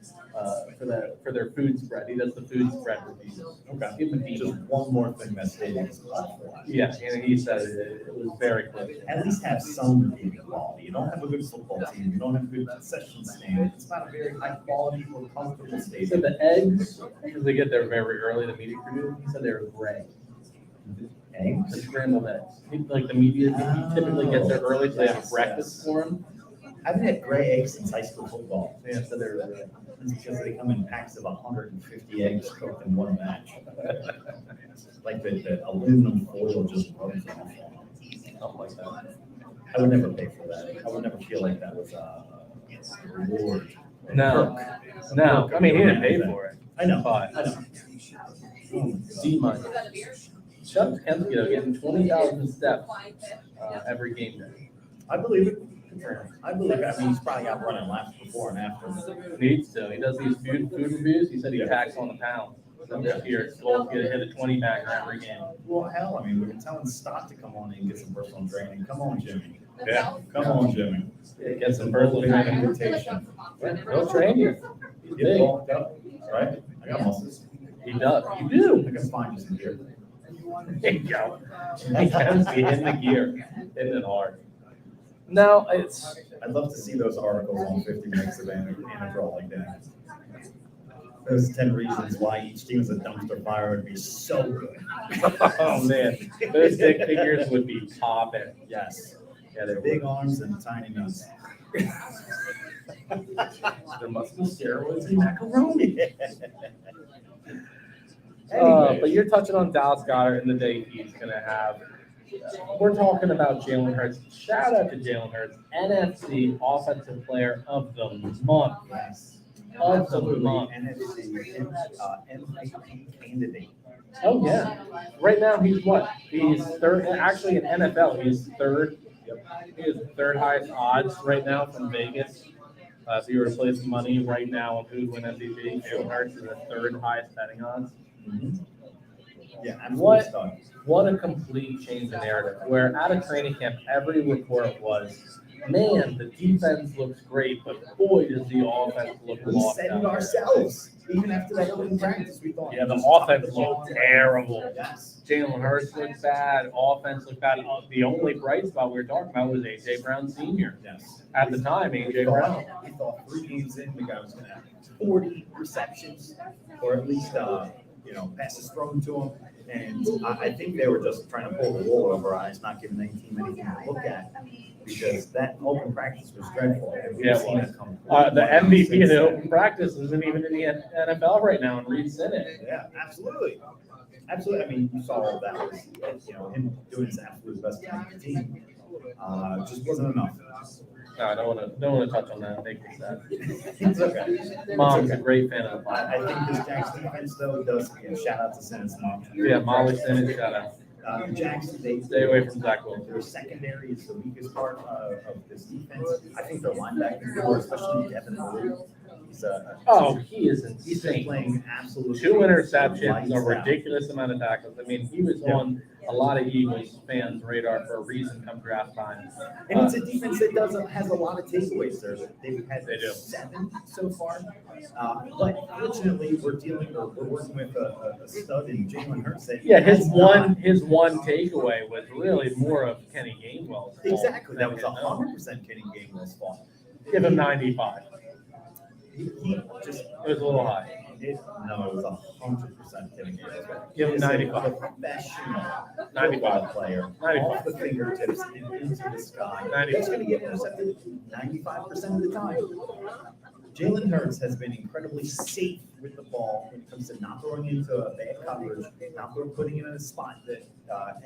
for their food spread. He does the food spread reviews. Okay. Give him a D-. Just one more thing that stadium is awful. Yeah, and he said it was very close. At least have some redeeming quality. You don't have a good football team. You don't have a good concession stand. It's not a very high quality or comfortable He stadium. said the eggs, because they get there very early, the media crew, he said they were gray. Eggs? The scrambled eggs. Like the media typically gets there early, so they have Yes, breakfast for them. I haven't had gray eggs since high school football. Yeah, so they were gray. It's because they come in packs of 150 eggs cooked in one batch. Like the aluminum foil just rubs off. Something like that. I would never pay for that. I would never feel like that was a reward. No, no. I mean, he didn't pay for it. I know. But I know. D-. Shout out to Kempsky though, getting 20,000 steps every game day. I believe it. I believe it. I mean, he's probably got running laps before and after. Needs to. He does these food reviews. He said he packs on the pound. So this year, his goal is to hit a 20-bagger every game. Well, hell, I mean, we've been telling Stott to come on in and get some personal training. Come on, Jimmy. Yeah. Come on, Jimmy. Get some personal training. Invitation. He'll train you. He's Get big. bulked up, right? I got muscles. He does. You I do. can find you some gear. There you go. He can be in the gear, hitting it hard. No, it's. I'd love to see those articles on 50 minutes of NFL like that. Those 10 reasons why each team is a dumpster fire would be so good. Oh man, those stick figures would be popping. Yes. Yeah, they're Big arms and tiny nuts. There must be steroids in macaroni. Anyway. But you're touching on Dallas Goedert and the day he's going to have. We're talking about Jalen Hurts. Shout out to Jalen Hurts, NFC Offensive Player of the Month. Yes. Of the Absolutely. month. NFC MVP candidate. Oh, yeah. Right now, he's what? He's third. Actually, in NFL, he's third. He is third highest odds right now from Vegas. If you were to place money right now on who'd win MVP, Jalen Hurts is the third highest betting odds. Yeah, absolutely. What? What a complete change in narrative. Where out of training camp, every report was, man, the defense looks great, but boy, does the offense look We lost. said it out there. ourselves. Even after that opening practice, we thought. Yeah, the just offense top looked the terrible. Yes. Jalen Hurts looked bad. Offense looked bad. The only bright spot we were talking about was A.J. Brown Sr. Yes. At the time, A.J. Brown. We thought 3 games in, the guy was going to have 40 receptions, or at least, passes thrown to him. And I think they were just trying to pull the wool over our eyes, not giving any team anything to look at, because that open practice was dreadful. And we've Yeah, it seen was. come The forward MVP of since the then. open practice isn't even in the NFL right now, and Reed's in it. Yeah, absolutely. Absolutely. I mean, you saw all that was, him doing his absolute best to make the team. Just wasn't enough. No, I don't want to touch on that. Make me sad. It's okay. Mom's a great fan of the I podcast. think this Jags defense, though, does, shout out to Senate's mom. Yeah, Molly Simmons, shout out. Jags, they Stay away from Zach Wilson. their secondary is the weakest part of this defense. I think their linebackers, are, especially Devin Wallace. He is He's been insane. playing absolutely. 2 interceptions, lights a out. ridiculous amount of tackles. I mean, he was on a lot of Eagles fans' radar for a reason come draft time. And it's a defense that has a lot of takeaways there. They've had They do. 7 so far. But fortunately, we're working with a stud in Jalen Hurts. That Yeah, his has not- one takeaway was really more of Kenny Gainwell's fault. Exactly. That was than his own. 100% Kenny Gainwell's fault. Give him 95. He just It was a little high. No, it was 100% kidding. Give him He's a 95. professional 95. football player, 95. off the fingertips and into the sky. 95. He's going to get intercepted 95% of the time. Jalen Hurts has been incredibly safe with the ball when it comes to not throwing into a bad coverage, not putting it in a spot that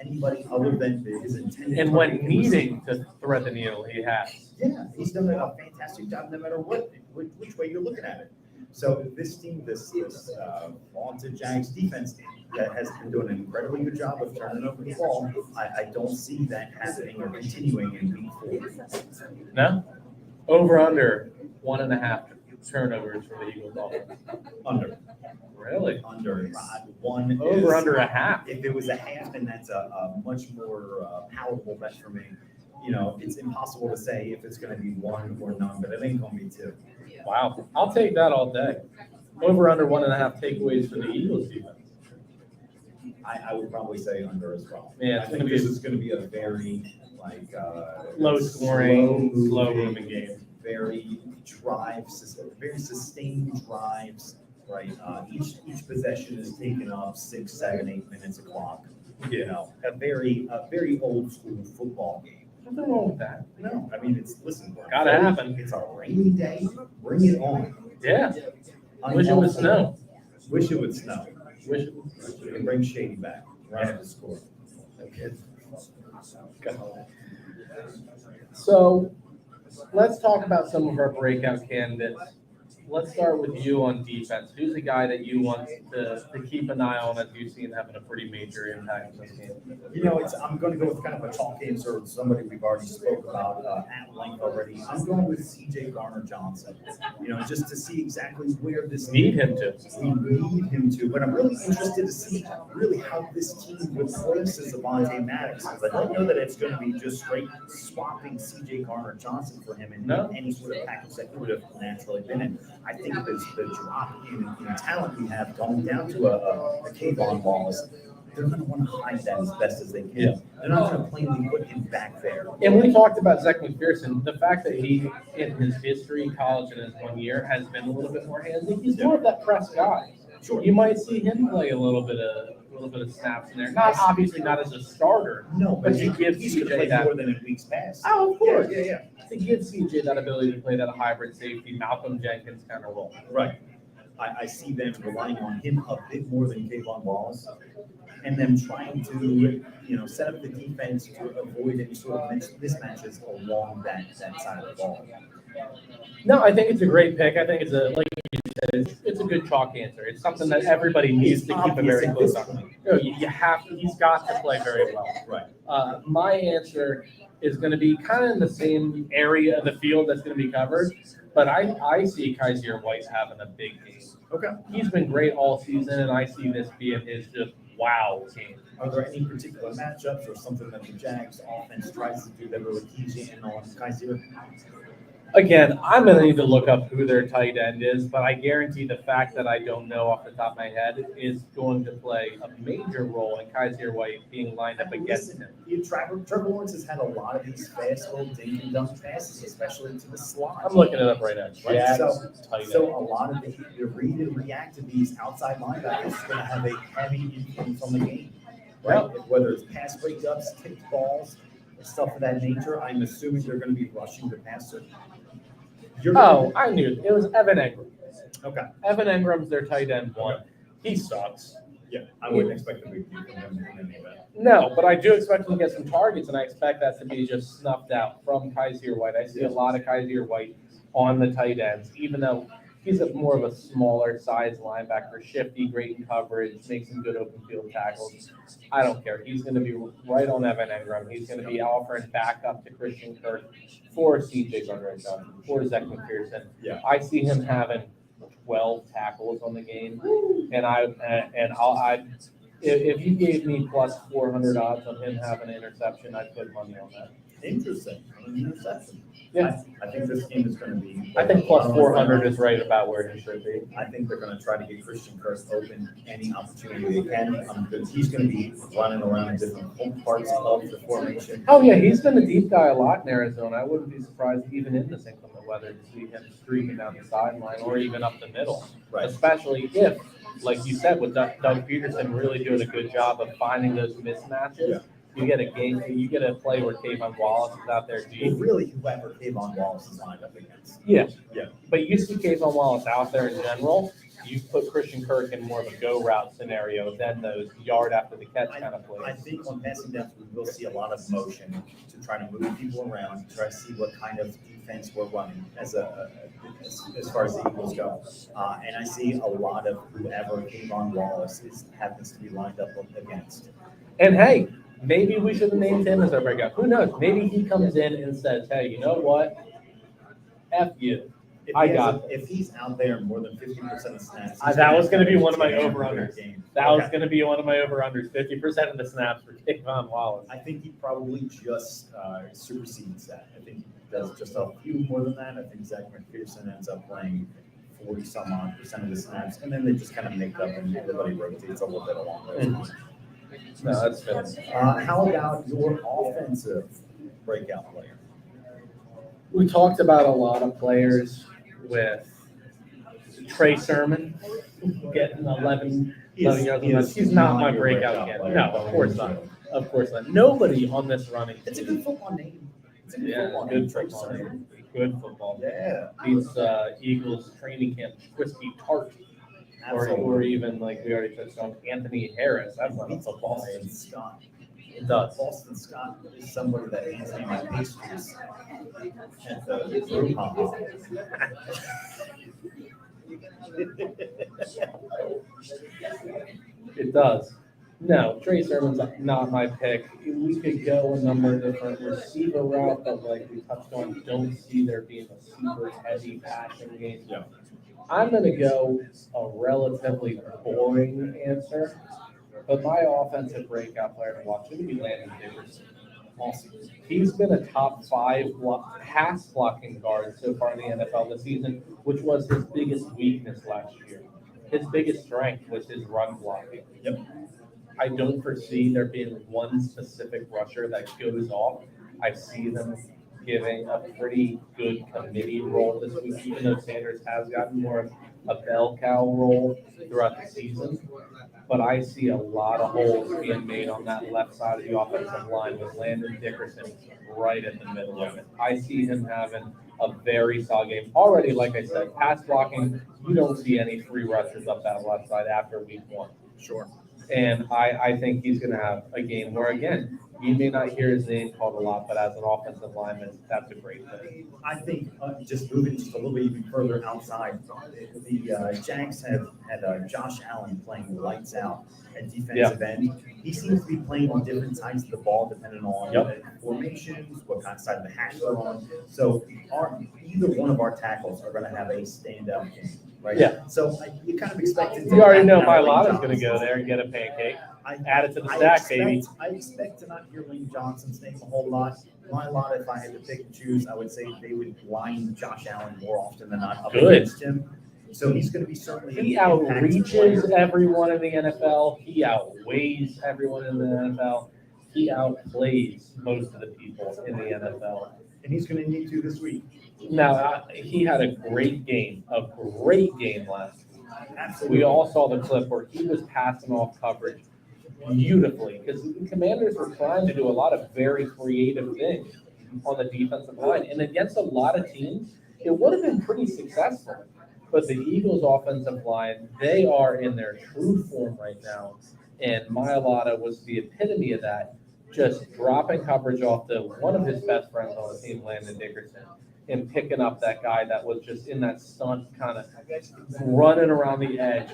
anybody other than his intended. And when target can needing receive. to thread the needle, he has. Yeah, he's done a fantastic job no matter which way you're looking at it. So this team, this vaunted Jags defense that has been doing an incredibly good job of turning over the ball, I don't see that happening or continuing in week 4. No? Over under 1.5 turnovers for the Eagles offense. Under. Really? Under. One Over is, under a half. If it was a half, then that's a much more palatable bet for me. You know, it's impossible to say if it's going to be 1 or none, but it ain't going to be 2. Wow. I'll take that all day. Over under 1.5 takeaways for the Eagles defense. I would probably say under as well. Yeah, I it's think gonna be this is going to be a very low scoring, slow moving, moving game. very very sustained drives. Right, each possession is taken up 6, 7, 8 minutes a clock. You know, a very old school football game. Nothing wrong with that. No, I mean listen, Gotta happen. It's a rainy day. Bring it on. Yeah. I'm Wish it all would for snow. Wish it would snow. Wish it And bring Shady back. Right to score. So let's talk about some of our breakout candidates. Let's start with you on defense. Who's the guy that you want to keep an eye on as you see him having a pretty major impact in this game? You know, I'm going to go with kind of a chalk answer with somebody we've already spoke about at length already. I'm going with C.J. Garner-Johnson. You know, just to see exactly where this Need him to. We need him to, but I'm really interested to see really how this team replaces Avonte Maddox. Because I don't know that it's going to be just straight swapping C.J. Garner-Johnson for him in any sort of package that he would have naturally been in. I think there's the drop in talent we have going down to a Tavon Wallace. They're going to want to hide that as best as they can. Yeah. They're not going to plainly put him back there. And we talked about Zach McPherson. The fact that he, in his history, college in his 1 year, has been a little bit more handsy. He's more of that press guy. Sure. You might see him play a little bit of snaps in there. Not obviously not as a starter. No, but to give he's going to CJ play that more than in weeks past. Oh, of course. Yeah. To give CJ that ability to play that hybrid safety, Malcolm Jenkins kind of role. Right. I see them relying on him a bit more than Tavon Wallace, and them trying to, set up the defense to avoid any sort of mismatches along that side of the ball. No, I think it's a great pick. I think it's like you said, it's a good chalk answer. It's something that everybody needs to keep a very close eye on. He's got to play very well. Right. My answer is going to be kind of in the same area of the field that's going to be covered, but I see Kaiser White having a big game. Okay. He's been great all season, and I see this being his just wow game. Are there any particular matchups or something that the Jags offense tries to do that really keys in on Kaiser? Again, I'm going to need to look up who their tight end is, but I guarantee the fact that I don't know off the top of my head is going to play a major role in Kaiser White being lined up against him. Trevor Lawrence has had a lot of these fast little dink and dunk passes, especially into the slot. I'm looking it up right now. Right? Tight So end. a lot of the read and react to these outside linebackers is going to have a heavy influence on the game, right? Whether it's pass breakups, tipped balls, stuff of that nature, I'm assuming they're going to be rushing the passer. I knew it was Evan Engram. Okay. Evan Engram's their tight end one. He sucks. Yeah, I wouldn't expect a big deal from him in any event. No, but I do expect him to get some targets, and I expect that to be just snuffed out from Kaiser White. I see a lot of Kaiser White on the tight ends, even though he's more of a smaller size linebacker, shifty, great in coverage, makes some good open field tackles. I don't care. He's going to be right on Evan Engram. He's going to be offering backup to Christian Kirk for C.J. Garner-Johnson, for Zach McPherson. Yeah. I see him having 12 tackles on the game, and if you gave me plus 400 odds on him having an interception, I'd put money on that. Interesting. An interception. Yeah. I think this game is going to be. I think plus 400 is right about where he should be. I think they're going to try to get Christian Kirk open any opportunity they can. Because he's going to be running around in different parts of the formation. Oh, yeah, he's been a deep guy a lot in Arizona. I wouldn't be surprised even in this inclement weather to see him streaking down the sideline or even up the middle. Right. Especially if, like you said, with Doug Peterson really doing a good job of finding those mismatches. Yeah. You get a play where Tavon Wallace is out there Well, deep. really, whoever Tavon Wallace is lined up against. Yeah. Yeah. But you see Tavon Wallace out there in general, you put Christian Kirk in more of a go route scenario than those yard after the catch kind of I plays. think on passing downs, we will see a lot of motion to try to move people around, try to see what kind of defense we're running as far as the Eagles go. And I see a lot of whoever Tavon Wallace happens to be lined up against. And hey, maybe we should have named him as our breakout. Who knows? Maybe he comes in and says, hey, you know what? F you. If he's out there more than 50% of snaps, That was going to be one of my damn over-unders. good game. That was Okay. going to be one of my over-unders. 50% of the snaps for Tavon Wallace. I think he probably just supersedes that. I think he does just a few more than that. I think Zach McPherson ends up playing 40-some-odd% of the snaps, and then they just kind of make up and everybody rotates a little bit along those lines. No, that's fair. How about your offensive breakout player? We talked about a lot of players with Trey Sermon getting 11 yards. He's not my your breakout kid. player. No, of course not. Of course not. Nobody on this running It's a team. good football name. It's a good Yeah, football good name. Trey football Sermon. name. Good football. Yeah. Beats Eagles training camp crispy tart, or even like we already touched on Anthony Harris. That's not a football Boston name. Scott. It does. Boston Scott is somebody that hands me my pastries at the brew pub. It does. No, Trey Sermon's not my pick. We could go a number of different receiver route, but like we touched on, don't see there being a super heavy passing game. Yeah. I'm going to go a relatively boring answer, but my offensive breakout player to watch is going to be Landon Dickerson. Awesome. He's been a top 5 pass blocking guard so far in the NFL this season, which was his biggest weakness last year. His biggest strength was his run blocking. Yep. I don't foresee there being one specific rusher that goes off. I see them giving a pretty good committee role this week, even though Sanders has gotten more of a bell cow role throughout the season. But I see a lot of holes being made on that left side of the offensive line with Landon Dickerson right in the middle of it. I see him having a very solid game. Already, like I said, pass blocking, you don't see any free rushers up that left side after week 1. Sure. And I think he's going to have a game where, again, you may not hear his name called a lot, but as an offensive lineman, that's a great thing. I think just moving just a little bit even further outside, the Jags have had Josh Allen playing lights out at defensive end. He seems to be playing on different sides of the ball depending on the formations, what kind of side of the hash they're on. So either one of our tackles are going to have a standout game. Right. Yeah. So you kind of expect it. You already know Mailata's going to go there and get a pancake. Add it to the stack, baby. I expect to not hear Lane Johnson's name a whole lot. Mailata, if I had to pick and choose, I would say they would line Josh Allen more often than not up against him. So he's going to be certainly. He outreaches everyone in the NFL. He outweighs everyone in the NFL. He outplays most of the people in the NFL. And he's going to need to this week. Now, he had a great game last week. Absolutely. We all saw the clip where he was passing off coverage beautifully because the Commanders were trying to do a lot of very creative things on the defensive line. And against a lot of teams, it would have been pretty successful. But the Eagles' offensive line, they are in their true form right now. And Mailata was the epitome of that, just dropping coverage off to one of his best friends on the team, Landon Dickerson, and picking up that guy that was just in that stunt kind of running around the edge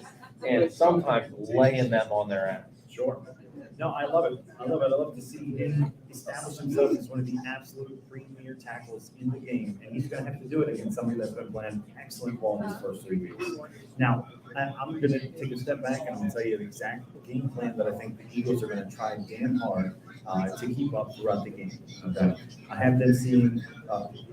and sometimes laying them on their ass. Sure. No, I love it. I love to see him establish himself as one of the absolute premier tackles in the game. And he's going to have to do it against somebody that's been playing excellent ball in his first 3 weeks. Now, I'm going to take a step back and I'm going to tell you the exact game plan that I think the Eagles are going to try damn hard to keep up throughout the game. Okay? I have them seeing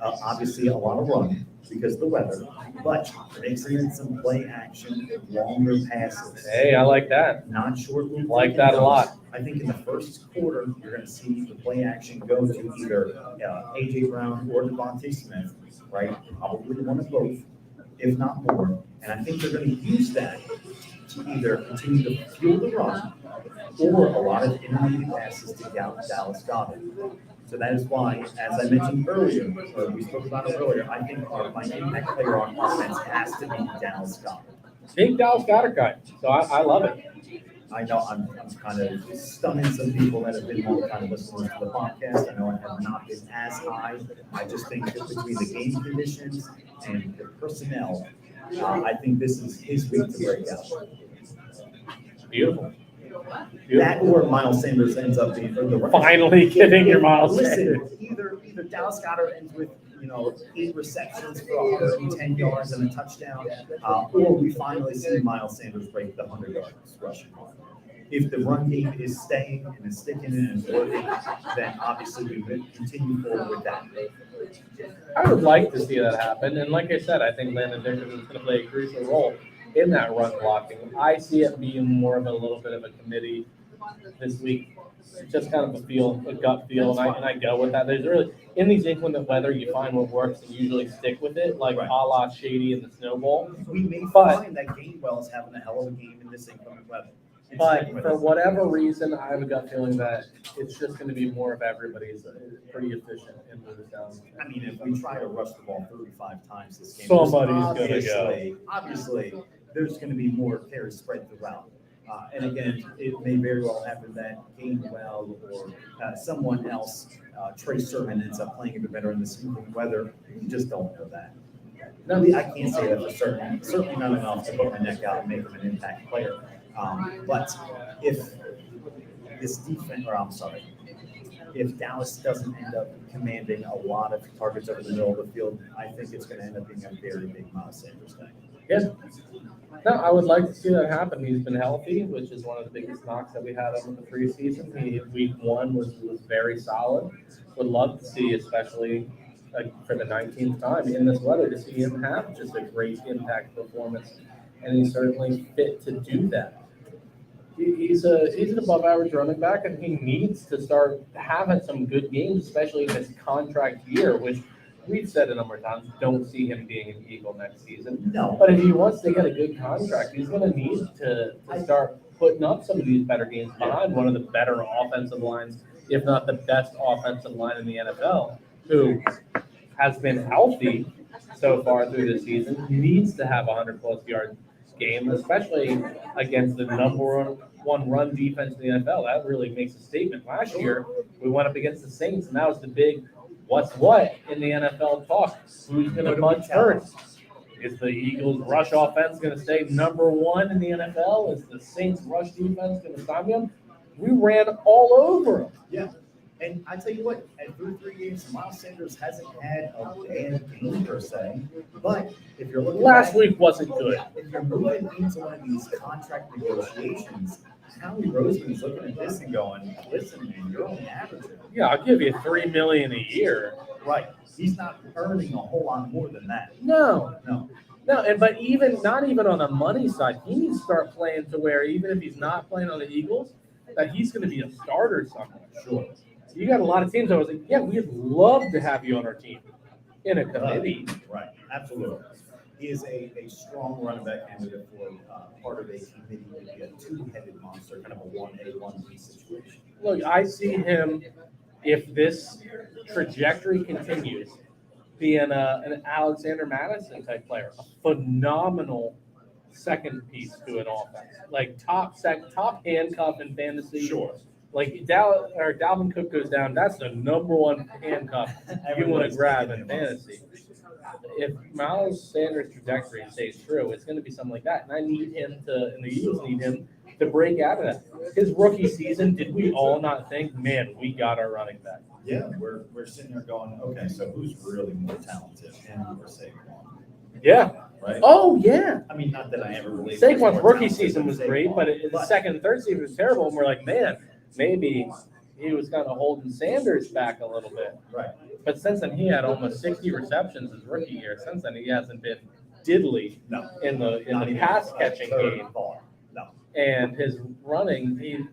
obviously a lot of run because of the weather, but mixing in some play action, longer passes. Hey, I like that. Not short loop. Like that a lot. I think in the first quarter, you're going to see the play action go to either A.J. Brown or Devonte Smith, right? Probably one of both, if not more. And I think they're going to use that to either continue to fuel the run or a lot of intermediate passes to Dallas Goedert. So that is why, as I mentioned earlier, or we spoke about it earlier, I think my impact player on offense has to be Dallas Goedert. Big Dallas Goedert guy. So I love it. I know I'm kind of stunning some people that have been more kind of listening to the podcast. I know I have not been as high. I just think that between the game conditions and the personnel, I think this is his week to break out. Beautiful. That or Miles Sanders ends up being the Finally getting your Miles Listen, Sanders. either Dallas Goedert ends with 8 receptions for 110 yards and a touchdown, or we finally see Miles Sanders break the 100-yard rushing mark. If the run game is staying and is sticking and is working, then obviously we would continue forward with that. I would like to see that happen. And like I said, I think Landon Dickerson is going to play a crucial role in that run blocking. I see it being more of a little bit of a committee this week. Just kind of a gut feel, and I go with that. There's really, in these inclement weather, you find what works and usually stick with it, like Right. a la Shady and the Snowball. We may But- find that Gainwell is having a hell of a game in this inclement weather. And But stick with for it. whatever reason, I have a gut feeling that it's just going to be more of everybody's pretty efficient in the down. I mean, if we try to rush the ball 35 times this game, Somebody's gonna go. Obviously, there's going to be more carries spread throughout. And again, it may very well happen that Gainwell or someone else, Trey Sermon, ends up playing even better in this inclement weather. We just don't know that. No, I can't say that for certain. Certainly not enough to put my neck out and make him an impact player. But if this defense, if Dallas doesn't end up commanding a lot of targets over the middle of the field, I think it's going to end up being a very big Miles Sanders thing. Yes. No, I would like to see that happen. He's been healthy, which is one of the biggest knocks that we had over the preseason. Week 1 was very solid. Would love to see, especially for the 19th time in this weather, to see him have just a great impact performance. And he's certainly fit to do that. He's an above-average running back, and he needs to start having some good games, especially in this contract year, which we've said a number of times, don't see him being an Eagle next season. No. But if he wants to get a good contract, he's going to need to start putting up some of these better games behind one of the better offensive lines, if not the best offensive line in the NFL, who has been healthy so far through the season, needs to have a 100-plus yard game, especially against the number one run defense in the NFL. That really makes a statement. Last year, we went up against the Saints, and that was the big what's what in the NFL talk. Who's going to punch first? Is the Eagles' rush offense going to stay number 1 in the NFL? Is the Saints' rush defense going to stop them? We ran all over them. Yeah. And I tell you what, through 3 games, Miles Sanders hasn't had a bad game per se. But if you're looking Last back, week wasn't good. if you're moving into one of these contract negotiations, Howie Roseman's looking at this and going, "Listen, man, you're only averaging." Yeah, I'll give you $3 million a year. Right. He's not earning a whole lot more than that. No, No. but not even on the money side, he needs to start playing to where even if he's not playing on the Eagles, that he's going to be a starter somewhere. Sure. You got a lot of teams that was like, yeah, we'd love to have you on our team in a committee. Right. Absolutely. He is a strong running back candidate for part of a committee, maybe a two-headed monster, kind of a 1A, 1B situation. Look, I see him, if this trajectory continues, being an Alexander Madison type player, a phenomenal second piece to an offense, like top handcuff in fantasy. Sure. Like Dalvin Cook goes down, that's the number 1 handcuff you want to grab in fantasy. If Miles Sanders' trajectory stays true, it's going to be something like that. And I need him and the Eagles need him to break out of that. His rookie season, did we all not think, man, we got our running back? Yeah, we're sitting there going, okay, so who's really more talented, him or Saquon? Yeah. Right? Oh, yeah. I mean, not that I ever believed Saquon's more rookie talented season than was Saquon, great, but the second and third season was terrible. And we're like, man, maybe he was kind of holding Sanders back a little bit. Right. But since then, he had almost 60 receptions his rookie year. Since then, he hasn't been diddly No. in the Not even pass a catching third game. thought. No. And his running,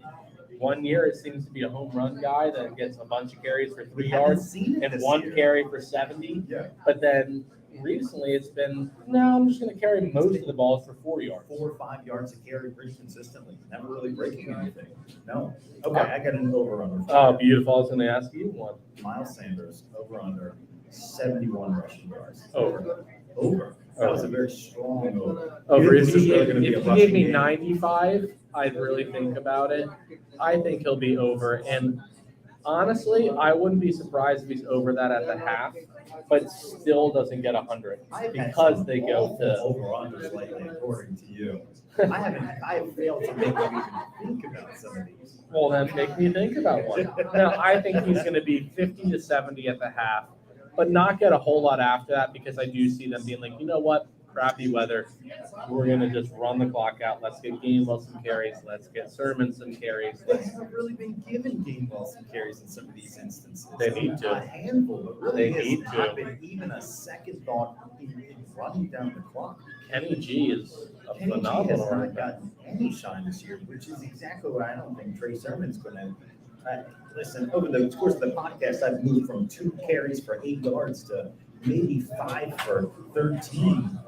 one year it seems to be a home run guy that gets a bunch of carries for 3 yards Seen it and this 1 year. carry for 70. Yeah. But then recently it's been, no, I'm just going to carry most of the balls for 4 yards. 4 or 5 yards a carry pretty consistently. Never really breaking anything. No. Okay, I got an over-under. Oh, beautiful. I was going to ask you one. Miles Sanders, over-under, 71 rushing yards. Over. Over. That was a very strong over. Over. This If is he really gave, gonna be a if he gave me rushing game. 95, I'd really think about it. I think he'll be over. And honestly, I wouldn't be surprised if he's over that at the half, but still doesn't get 100 because they go to. Over-unders lately, according to you. I have failed to make you even think about some of these. Well, then make me think about one. Now, I think he's going to be 50 to 70 at the half, but not get a whole lot after that because I do see them being like, you know what, crappy weather. We're going to just run the clock out. Let's get Gainwell some carries. Let's get Sermon some carries. They haven't really been given Gainwell some carries in some of these instances. They need to. A handful, but really They need has to. not been even a second thought in running down the clock. Kenny G is a Kenny G has phenomenal running not back. gotten any shine this year, which is exactly what I don't think Trey Sermon's going to. Listen, over the course of the podcast, I've moved from 2 carries for 8 yards to maybe 5 for 13.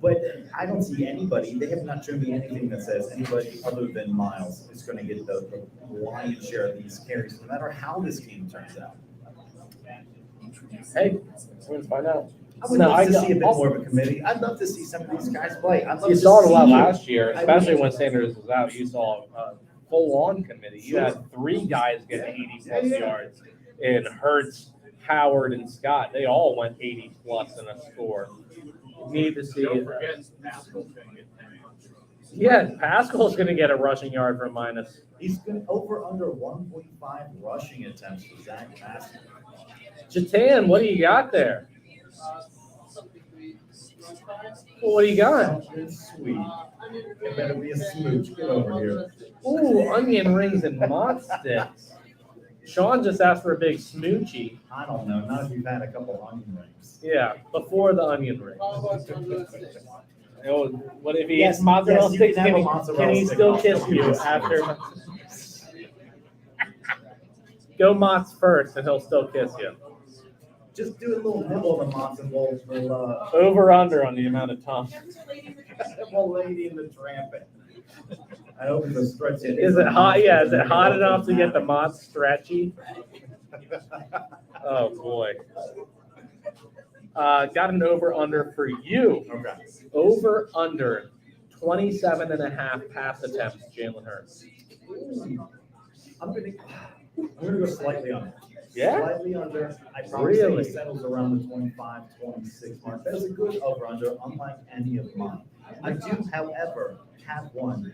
But I don't see anybody, they have not shown me anything that says anybody other than Miles is going to get the lion's share of these carries, no matter how this game turns out. Hey, we're going to find out. I would love to see a bit more of a committee. I'd love to see some of these guys play. I'd love You to saw it a lot see- last year, I especially would- when Sanders was out. You saw a full-on committee. You had 3 guys get 80-plus yards. And Hurts, Howard, and Scott, they all went 80-plus in a score. Need to see Don't it. forget Pascal's gonna get that. Yeah, Pascal's going to get a rushing yard for minus. He's been over under 1.5 rushing attempts for Zach Pascal. Jatan, what do you got there? Well, what do you got? Something sweet. It better be a smooch. Get over here. Ooh, onion rings and mott sticks. Sean just asked for a big smoochie. I don't know. Not if you've had a couple onion rings. Yeah, before the onion ring. Oh, what if he Yes, eats mozzarella yes, you sticks? can have Can a he, mozzarella can he stick. still I'll kiss still give you you a after? Go Mott's first, and he'll still kiss you. Just do a little nibble of the mozz and we'll Over under on the amount of tongue. we'll lady in the tramping. I hope it's a stretch. Is it hot? Yeah, is it hot enough to get the Mott stretchy? Oh boy. Got an over under for you. Okay. Over under 27 and a half pass attempts, Jalen Hurts. I'm gonna go slightly under. Yeah? Slightly under. I probably say Really? he settles around the 25, 26 mark. That's a good over under, unlike any of mine. I do, however, have one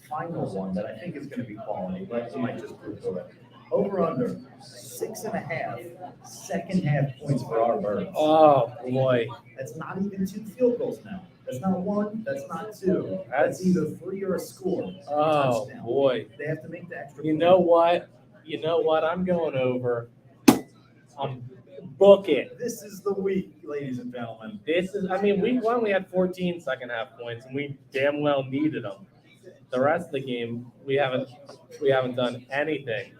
final one that I think is gonna be quality, but you might just prove it. Over under 6.5 second half points for our Birds. Oh boy. That's not even 2 field goals now. That's not 1, that's not 2. That's either 3 or a score. Oh Touchdown. boy. They have to make the extra. You point. know what? I'm going over. I'm booking. This is the week, ladies and gentlemen. Week 1 we had 14 second half points, and we damn well needed them. The rest of the game, we haven't done anything.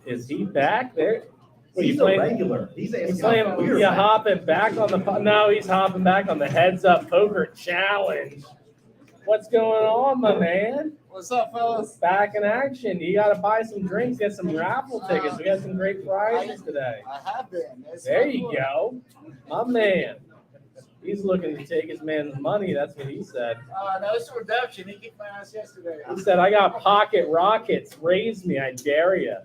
Is he back there? What, He's you playing? a regular. He's asking. He's playing. we're You hopping back on the? No, he's hopping back on the heads up poker challenge. What's going on, my man? What's up, fellas? Back in action. You got to buy some drinks, get some raffle tickets. We got some great prizes today. I have been. It's There fun. you go, my man. He's looking to take his man's money. That's what he said. No, it's a redemption. He kicked my ass yesterday. He said, "I got pocket rockets. Raise me, I dare you."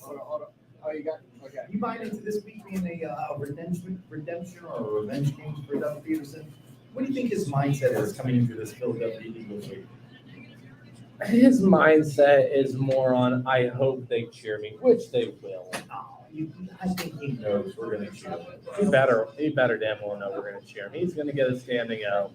Hold on. Oh, you got okay. You buying into this week being a redemption or a revenge game for Doug Peterson? What do you think his mindset is coming into this Philadelphia Eagles week? His mindset is more on, I hope they cheer me, which they will. I think he knows we're going to cheer him. He better damn well know we're going to cheer him. He's going to get a standing O.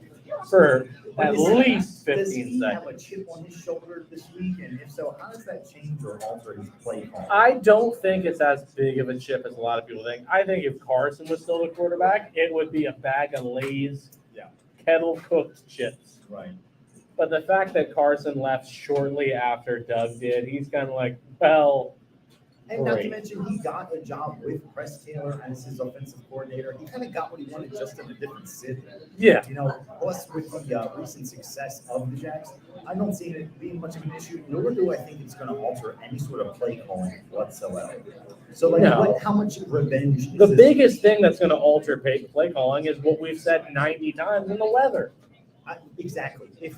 for But at is- least Does 15 he have seconds. a chip on his shoulder this week? And if so, how does that change or alter his play call? I don't think it's as big of a chip as a lot of people think. I think if Carson was still the quarterback, it would be a bag of Lay's Yeah. kettle cooked chips. Right. But the fact that Carson left shortly after Doug did, he's kind of like, well, And not to Great. mention, he got a job with Press Taylor as his offensive coordinator. He kind of got what he wanted, just in a different city. yeah. You know, plus with the recent success of the Jags, I don't see it being much of an issue, nor do I think it's going to alter any sort of play calling whatsoever. So, like, No. how much revenge is The this? biggest thing that's going to alter play calling is what we've said 90 times in the weather. Exactly. If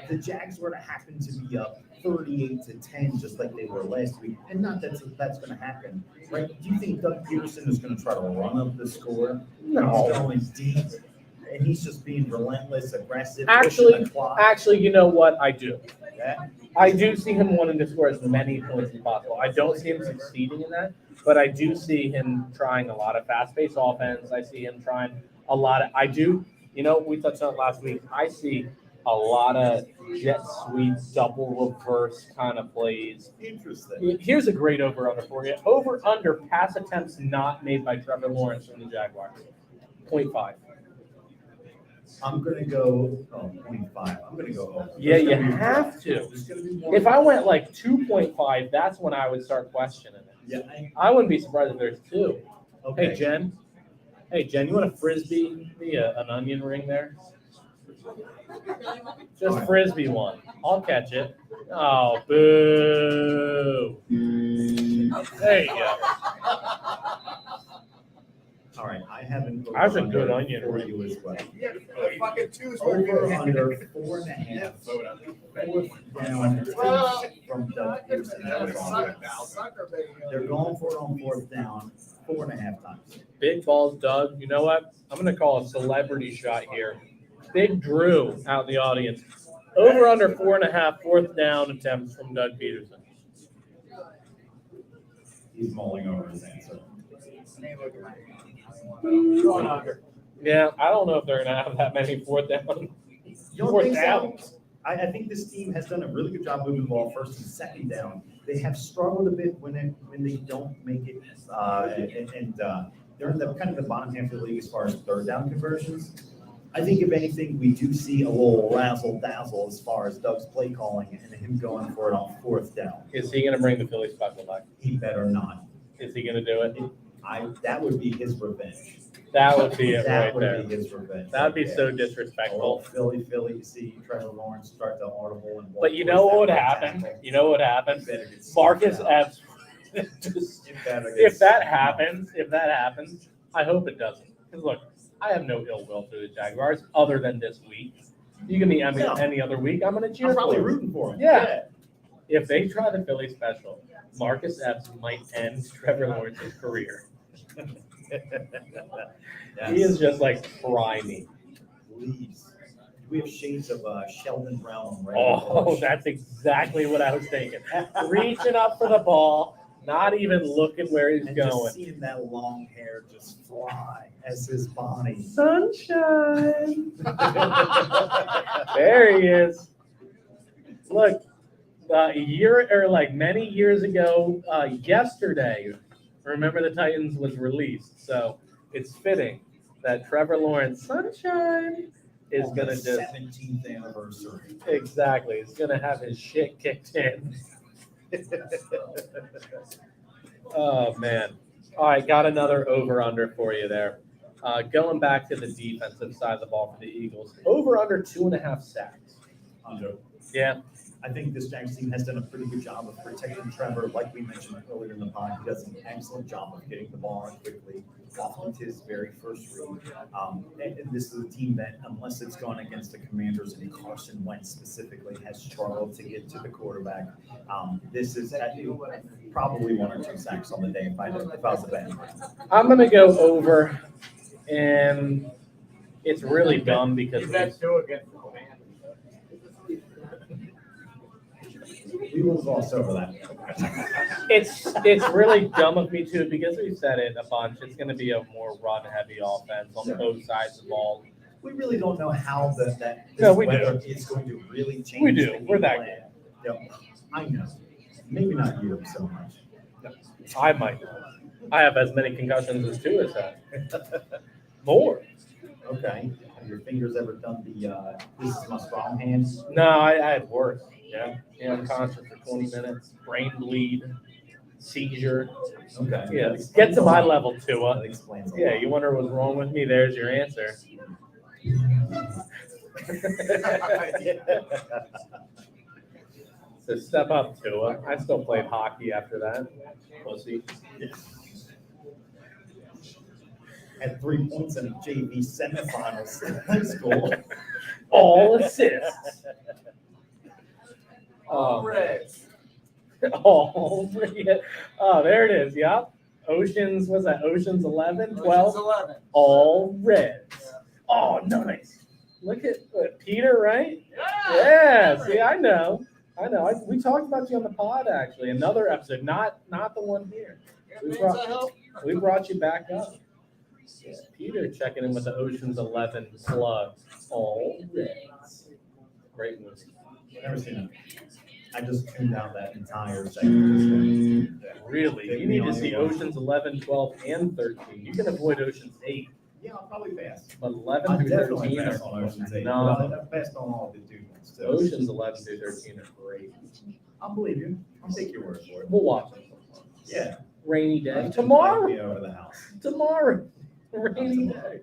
the Jags were to happen to be up 38-10, just like they were last week, and not that that's going to happen, right? Do you think Doug Peterson is going to try to run up the score? No. He's going deep, and he's just being relentless, aggressive. Actually, pushing the clock. you know what? I do. Yeah. I do see him wanting to score as many points as possible. I don't see him succeeding in that, but I do see him trying a lot of fast-paced offense. I see him trying a lot of. You know, we touched on it last week. I see a lot of jet sweep, double reverse kind of plays. Interesting. Here's a great over-under for you. Over-under pass attempts not made by Trevor Lawrence from the Jaguars. 0.5. I'm going to go 0.5. I'm going to go over. Yeah, There's you gonna be- have to. There's going to be more. If I went like 2.5, that's when I would start questioning it. Yeah. I wouldn't be surprised if there's 2. Okay. Hey, Jen. Hey, Jen, you want a Frisbee me an onion ring there? Just Frisbee one. I'll catch it. Oh, boo. There you go. All right. I have an That's a over-under good onion for ring. you as well. Yeah, fucking choose. Over under 4.5. Fourth down from Doug Pearson. That was on. Sucker, baby. They're going for it on fourth down 4.5 times. Big balls, Doug. You know what? I'm going to call a celebrity shot here. Big Drew out in the audience. Over under 4.5 fourth down attempts from Doug Peterson. He's mulling over his answer. Going under. Yeah, I don't know if they're going to have that many fourth down. You don't Fourth think so? downs. I think this team has done a really good job moving the ball first and second down. They have struggled a bit when they don't make it, and they're in the kind of the bottom half of the league as far as third down conversions. I think if anything, we do see a little razzle dazzle as far as Doug's play calling and him going for it on fourth down. Is he going to bring the Philly special back? He better not. Is he going to do it? That would be his revenge. That would be it That right would there. be his revenge. That would be right so there. disrespectful. Philly, you see Trevor Lawrence start to audible and. But you know what would happen? You know what happened? Marcus Epps. If that happens, I hope it doesn't. Because look, I have no ill will to the Jaguars other than this week. You give me any other week, I'm going to cheer I'm probably for you. rooting for him. Yeah. If they try the Philly special, Marcus Epps might end Trevor Lawrence's career. He is just like primey. Please. We have shades of Sheldon Brown on red. Oh, that's exactly what I was thinking. Reaching up for the ball, not even looking where he's and going. just seeing that long hair just fly as his body. Sunshine. There he is. Look, a year or like many years ago, yesterday, remember the Titans was released. So it's fitting that Trevor Lawrence, Sunshine, is On going to the just 17th anniversary. exactly. He's going to have his shit kicked in. Oh man! All right, got another over/under for you there. Going back to the defensive side of the ball for the Eagles, over/under 2.5 sacks. Under. Yeah, I think this Jags team has done a pretty good job of protecting Trevor. Like we mentioned earlier in the pod, he does an excellent job of getting the ball out quickly, often to his very first read. And this is a team that, unless it's gone against the Commanders and Carson Wentz specifically, has struggled to get to the quarterback. This is probably 1 or 2 sacks on the day if I was a betting man. I'm going to go over, and it's really dumb because You bet two against the Commanders. We will gloss over that. it's really dumb of me too because we said it a bunch. It's going to be a more run-heavy offense on both sides of the ball. we really don't know how that No, we weather is going to really change. We do. the game We're that plan. Yep. I know. Maybe not you so much. I might know. I have as many concussions as Tua has. More. Okay. Have your fingers ever done the this is my strong hand? No, I had worse. Yeah. Unconscious for 20 minutes. Brain bleed. Seizure. Okay. Yeah. That Get explains to a my lot. level, That Tua. explains a Yeah, lot. you wonder what's wrong with me? There's your answer. So step up, Tua. I still played hockey after that. Pussy. Had 3 points in a JV semifinals in high school. All assists. Reds. All yeah. Oh, there it is. Yep. Oceans, what's that? Oceans 11, 12? Ocean's 11. All Reds. Oh, nice. Look at Peter, right? Yeah. Yeah. See, I know. We talked about you on the pod, actually. Another episode, not the one here. It means I help. We brought you back up. Yeah, Peter checking in with the Ocean's 11 plug. All Reds. Great movie. Never seen it. I just tuned out that entire segment. Really? You need to see Oceans 11, 12, and 13. You can avoid Oceans 8, Yeah, I'll probably pass. but 11 I'll through definitely 13 pass on are Ocean's 8. no. I've passed on all the two ones too. Oceans 11 through 13 are great. I'll believe you. I'll take your word for it. We'll watch them. Yeah. Rainy day. Invite Tomorrow. me over to the house. Tomorrow. Rainy day.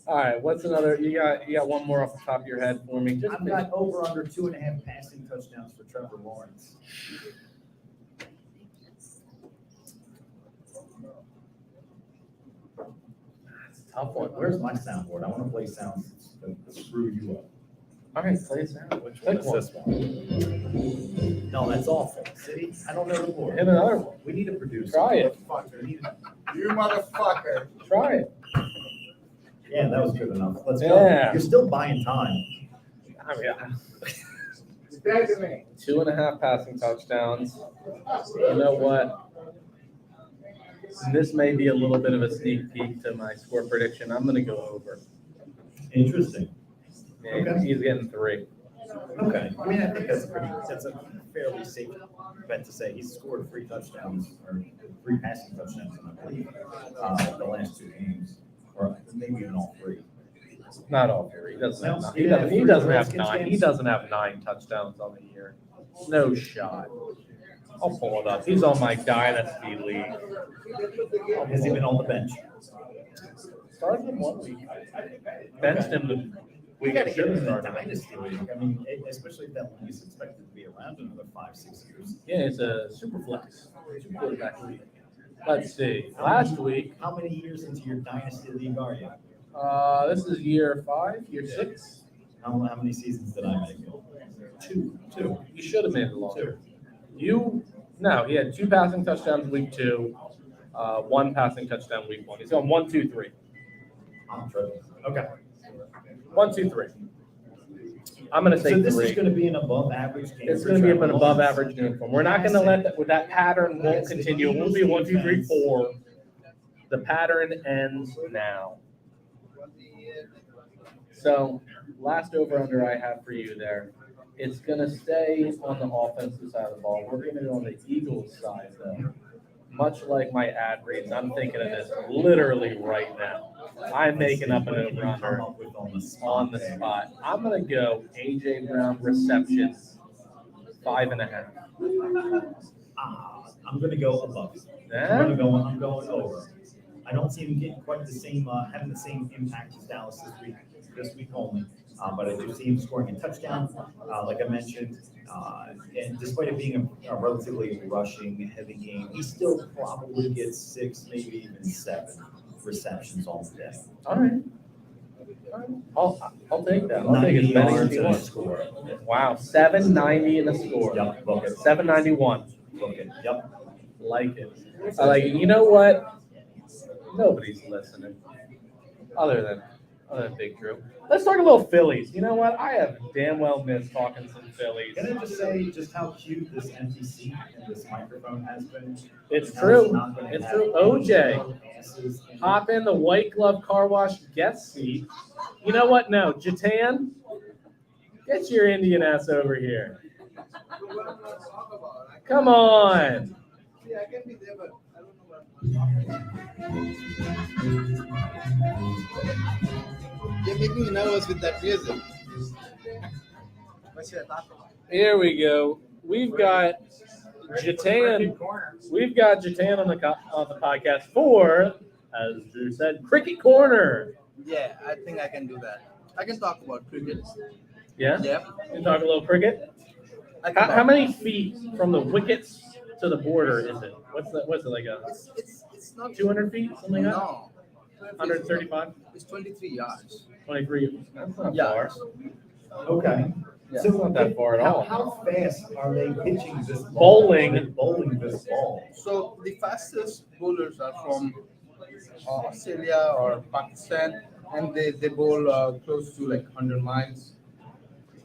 All right. What's another? You got one more off the top of your head for me. Just I've got over under 2.5 passing touchdowns for Trevor Lawrence. That's a tough one. Where's my soundboard? I want to play sounds that screw you up. All right, play us out. Which Pick one is one. this one? No, that's awful. See, I don't know the board. Hit another one. We need a producer. Try it. We need a- You motherfucker. Try it. Yeah, that was good enough. Let's go. Yeah. You're still buying time. I mean, It's dead to me. 2.5 passing touchdowns. You know what? This may be a little bit of a sneak peek to my score prediction. I'm going to go over. Interesting. Yeah, Okay. He's getting 3. Okay. I mean, I think that's a fairly safe bet to say. He's scored 3 touchdowns or 3 passing touchdowns, I believe, the last 2 games, or maybe even all 3. Not all 3. He doesn't have No, 9. he He had doesn't, he 3 doesn't have Redskins 9. He games. doesn't have 9 touchdowns on the year. No shot. I'll pull it up. He's on my dynasty league. Has he been on the bench? Started him 1 week. Benched him the We week got to he get should him have in the started. dynasty league. I mean, especially if that league is expected to be around another 5-6 years. Yeah, it's a super flex. 2 quarterback league. Let's see. Last week, How many years into your dynasty league are you? this is year 5, year 6. How many seasons did I make? 2. You should have made it longer. No, he had 2 passing touchdowns week 2, 1 passing touchdown week 1. He's going 1, 2, 3. I'm Trevor. Okay. 1, 2, 3. I'm going to say So this 3. is going to be an above average game. It's for going to be Trevor an above Lawrence. average game for him. We're not going to let that pattern won't continue. It will be 1, 2, 3, 4. The pattern ends now. So last over under I have for you there. It's going to stay on the offensive side of the ball. We're going to go on the Eagles side though. Much like my ad reads, I'm thinking of this literally right now. I'm making up an What can you come over-under up with on the spot? on the spot. I'm going to go A.J. Brown receptions, 5.5. I'm going to go above. Yeah? I'm going over. I don't see him getting quite the same, having the same impact as Dallas this week only. But I do see him scoring a touchdown, like I mentioned. And despite it being a relatively rushing heavy game, he still probably gets 6, maybe even 7 receptions on the day. All right. I'll take that. I'll 90 take as many as yards you and a want. score. Wow, 790 in a score. Yep, book it. 791. Book it. Yep. Like it. I like it. You know what? Nobody's listening. Other than Big Drew. Let's talk a little Phillies. You know what? I have damn well missed talking some Phillies. Can I just say just how cute this empty seat and this microphone has been? It's How true. not gonna It's have true. any OJ. glasses. And Hop in the White Glove Car Wash guest seat. You know what? No, Jatan, get your Indian ass over here. What I'm gonna talk about. Come on. Yeah, I can be there, but I don't know what. You're making me nervous with that music. What should I talk about? Here we go. We've got Jatan. We've got Jatan on the podcast for, as Drew said, Cricket Corner. Yeah, I think I can do that. I can talk about cricket. Yeah? Yeah. You can talk a little cricket? I can How many feet from the wickets to the border is it? What's it like It's not 200 feet? Something like that? No. 135? It's 23 yards. 23? That's not Yeah. far. Okay. Yeah. So It's not that far at all. How fast are they pitching this ball? Bowling. Bowling this ball. So the fastest bowlers are from Australia or Pakistan, and they bowl close to like 100 miles.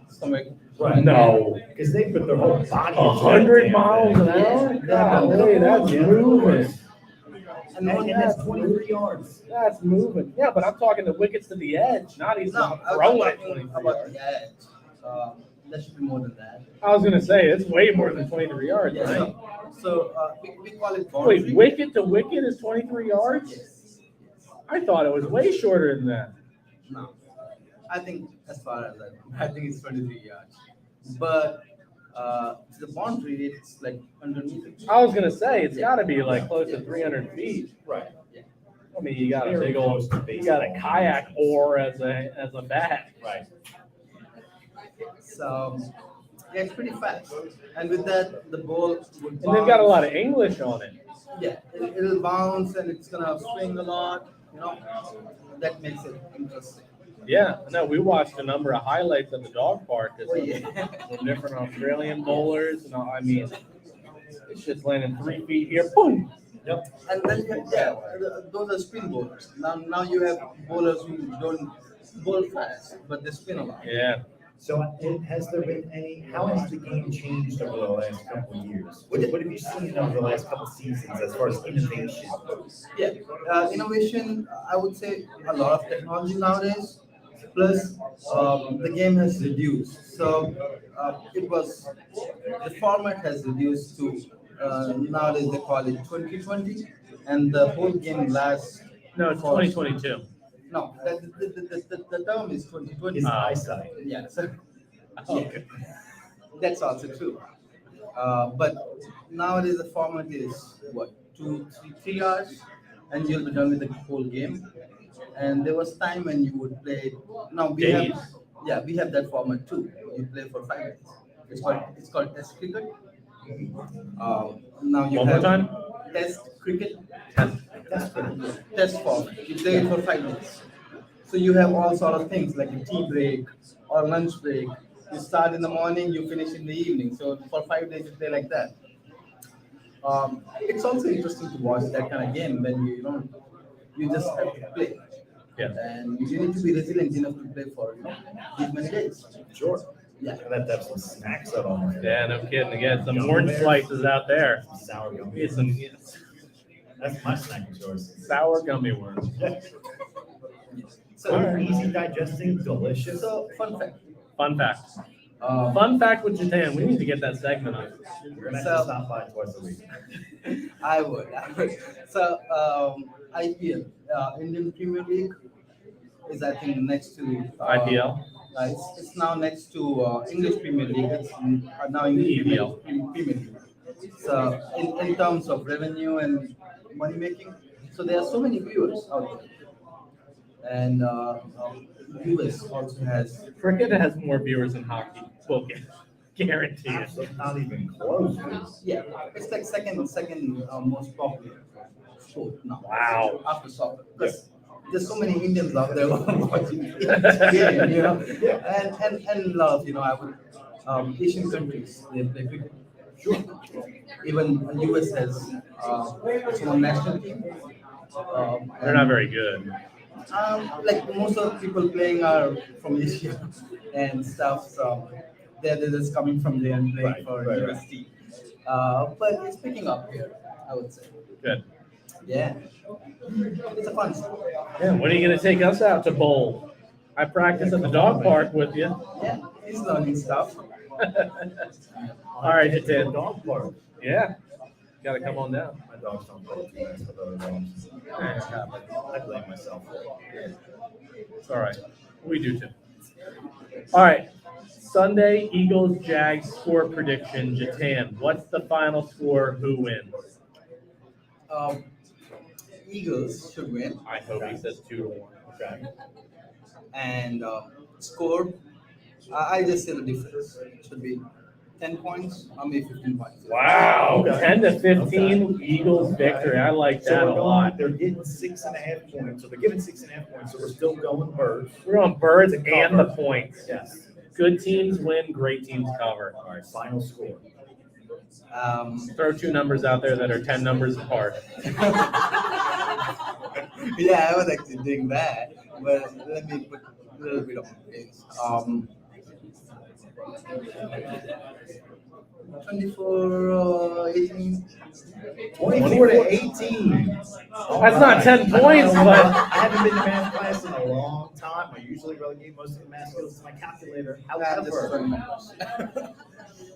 Somewhere. No. Because they put their whole body. 100 miles an hour? Golly, that's moving. And that's 23 yards. That's moving. Yeah, but I'm talking the wickets to the edge, not he's No, not I was throwing it talking 23 about yards. the edge. That should be more than that. I was going to say, it's way more than 23 yards, Yeah, right? so we call it boundary. Wait, wicket to wicket is 23 yards? Yes. I thought it was way shorter than that. No, I think as far as I think it's 23 yards. But the boundary, it's like underneath it. I was going to say, it's got to be like close to 300 feet. Right. I mean, you got a Very big old, close to you got a baseball. kayak oar as a bat. Right. So yeah, it's pretty fast. And with that, the ball would And they've got a bounce. lot of English on it. Yeah, it'll bounce and it's gonna swing a lot. You know, that makes it interesting. Yeah, no, we watched a number of highlights at the dog park. Of Oh, yeah. some different Australian bowlers, and I mean, it's just landing 3 feet here, boom. Yep. And then those are spin bowlers. Now you have bowlers who don't bowl fast, but they spin a lot. Yeah, So has there been how has the game changed over the last couple of years? What have you seen over the last couple of seasons as far as innovation? Yeah, innovation. I would say a lot of technology nowadays. Plus, the game has reduced. So the format has reduced to nowadays they call it 2020, and the whole game lasts. no, it's 2022. No, the term is 2020. His eyesight. Yeah, so Okay. that's also true. But nowadays the format is what 3 hours, and you'll be done with the whole game. And there was time when you would play. Now we Days. we have that format too. You play for 5 days. It's called Test cricket. Now you One more have time? Test cricket. That's pretty good. Test format. You play it for 5 days. So you have all sort of things like a tea break or lunch break. You start in the morning, you finish in the evening. So for 5 days you play like that. It's also interesting to watch that kind of game when you just have to play. Yeah. And you need to be resilient enough to play for these many days. Sure. Yeah. And have to have some snacks out on there. Yeah, no kidding. Again, some orange slices out there. Sour gummy. Get some That's my snack of choice. sour gummy worms. So, So easy digesting, delicious. so fun fact. Fun fact. Fun fact with Japan. We need to get that segment on. We're gonna have to stop by twice a week. I would. So IPL, Indian Premier League, is I think next to IPL. It's now next to English Premier League. It's now English EPL. Premier League. So in terms of revenue and money making, so there are so many viewers out there, and US also has. Cricket has more viewers than hockey. We'll guarantee it. So not even close. Yeah, it's like second most popular sport now. Wow. After soccer. Because there's so many Indians out there watching the game, and a lot of, I would, Asian countries, they play cricket. Sure. Even US has its own national team. They're not very good. Like most of the people playing are from Asia and stuff, so they're just coming from there and playing Right, for right. US team. But it's picking up here, I would say. Good. Yeah. It's a fun sport. Yeah, when are you going to take us out to bowl? I practice at the dog park with you. Yeah, he's learning stuff. All right, Get to the Jatin. dog park. Yeah, got to come on down. My dogs don't play too nice with other dogs. I blame myself. It's all right. We do too. All right. Sunday, Eagles, Jags score prediction. Jatan, what's the final score? Who wins? Eagles should win. I hope he says 2-1. Okay. And score, I just say the difference. It should be 10 points or maybe 15 points. Wow, Okay. 10 to 15 Eagles victory. I like that a lot. They're getting 6.5 points. So they're giving 6.5 points. So we're still going birds. We're on birds and the points. Yes. Good teams win, great teams cover. All right. Final score. Throw two numbers out there that are 10 numbers apart. Yeah, I was actually doing that, but let me put a little bit of things. 24, 18. 24 to 18. That's not 10 points, but I haven't been to math class in a long time. I usually relegate most of the math skills to my calculator. However,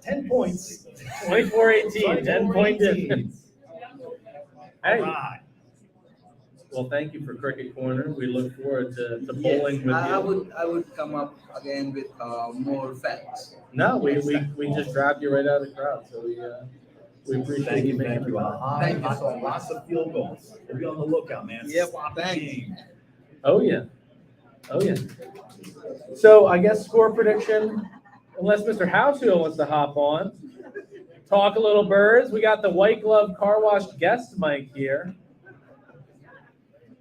10 points. 24-18, 10-point difference. Hey, Right. well, thank you for Cricket Corner. We look forward to bowling with I you. would come up again with more facts. No, we just grabbed you right out of the crowd, so we appreciate Thank you you, making thank the you. time. Thank you so much. Lots of field goals. We'll be on the lookout, man. Yep, Sloppy thanks. game. Oh yeah, oh yeah. So I guess score prediction, unless Mr. Housefield wants to hop on, talk a little birds. We got the White Glove Car Wash guest mic here.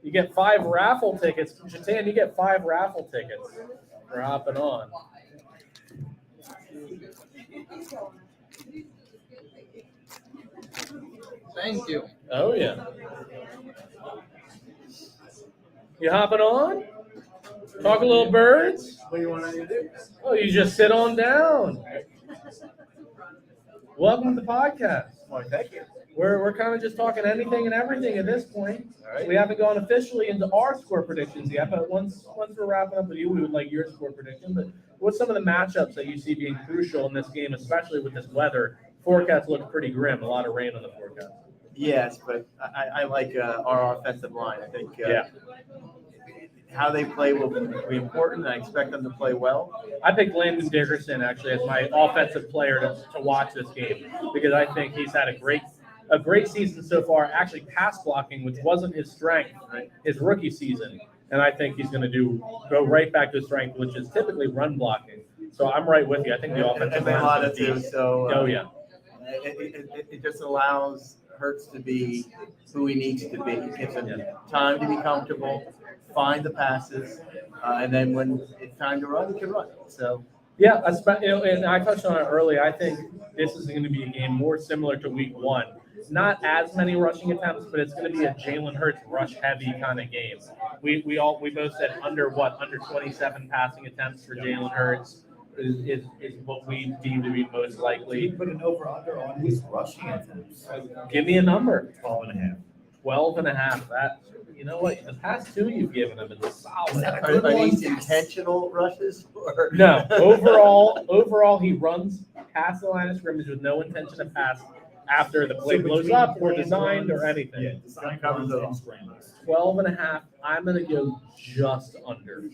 You get 5 raffle tickets. Jatan, you get 5 raffle tickets for hopping on. Thank you. Oh yeah. You hopping on? Talk a little birds? What do you want to do? Oh, you just sit on down. Welcome to the podcast. Well, thank you. We're kind of just talking anything and everything at this point. All right. We haven't gone officially into our score predictions yet, but once we're wrapping up with you, we would like your score prediction. But what's some of the matchups that you see being crucial in this game, especially with this weather? Forecast looks pretty grim. A lot of rain on the forecast. Yes, but I like our offensive line. I think Yeah. how they play will be important, and I expect them to play well. I picked Landon Dickerson actually as my offensive player to watch this game because I think he's had a great season so far. Actually, pass blocking, which wasn't his strength, his rookie season, and I think he's going to go right back to his strength, which is typically run blocking. So I'm right with you. I think the offensive And they line lot is of gonna too. be- So Oh yeah. it just allows Hurts to be who he needs to be. It gives him time to be comfortable, find the passes, and then when it's time to run, he can run. So Yeah, and I touched on it earlier. I think this is going to be a game more similar to Week 1. Not as many rushing attempts, but it's going to be a Jalen Hurts rush-heavy kind of game. We both said under 27 passing attempts for Jalen Hurts is what we deem to be most We likely. put an over-under on his rushing attempts. Give me a number. 12.5. 12.5. That, you know what? The past 2 you've given him is solid. are these intentional rushes? Or? No, overall, he runs past the line of scrimmage with no intention of pass after the play blows up or designed or anything. Yeah, design Covers runs it all. and scrambles. 12.5. I'm going to go just under.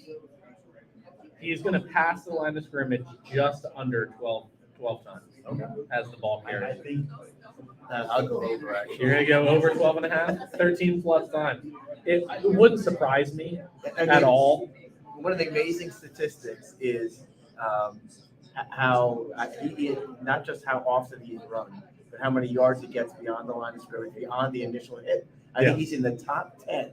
He's going to pass the line of scrimmage just under 12 times Okay. as the ball I carries. think I'll go over actually. You're going to go over 12.5, 13 plus times. It wouldn't surprise me at all. One of the amazing statistics is how not just how often he's run, but how many yards he gets beyond the line of scrimmage, beyond the initial hit. I think he's in the top 10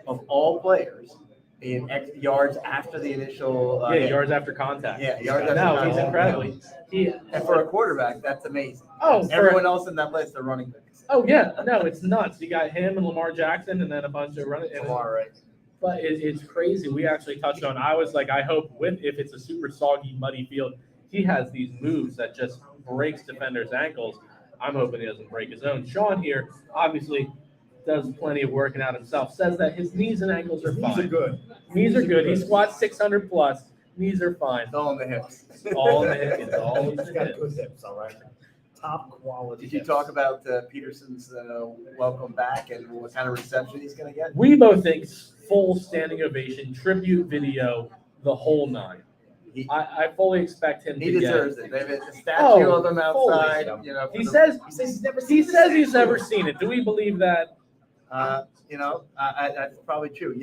of all players in yards after the initial hit. Yards after contact. Yeah, yards after No, contact. he's incredibly. And for a quarterback, that's amazing. Oh, Everyone else in that list are running backs. Oh yeah, no, it's nuts. You got him and Lamar Jackson, and then a bunch of running. Lamar, right? But it's crazy. We actually touched on. I was like, I hope if it's a super soggy, muddy field, he has these moves that just breaks defenders' ankles. I'm hoping he doesn't break his own. Sean here, obviously, does plenty of working out himself, says that his knees and ankles are His knees are fine. good. Knees are good. He squats 600 plus. Knees are fine. It's all in the hips. All in the hips. It's all in He's the got hips. good hips, all right? Top quality. Did you hips. talk about Peterson's welcome back and what kind of reception he's going to get? We both think full standing ovation, tribute video, the whole nine. He, I fully expect him he to deserves get. it. They have a statue Oh, of him fully. outside. For He the- says He says he's never seen he the says he's statue. never seen it. Do we believe that? That's probably true.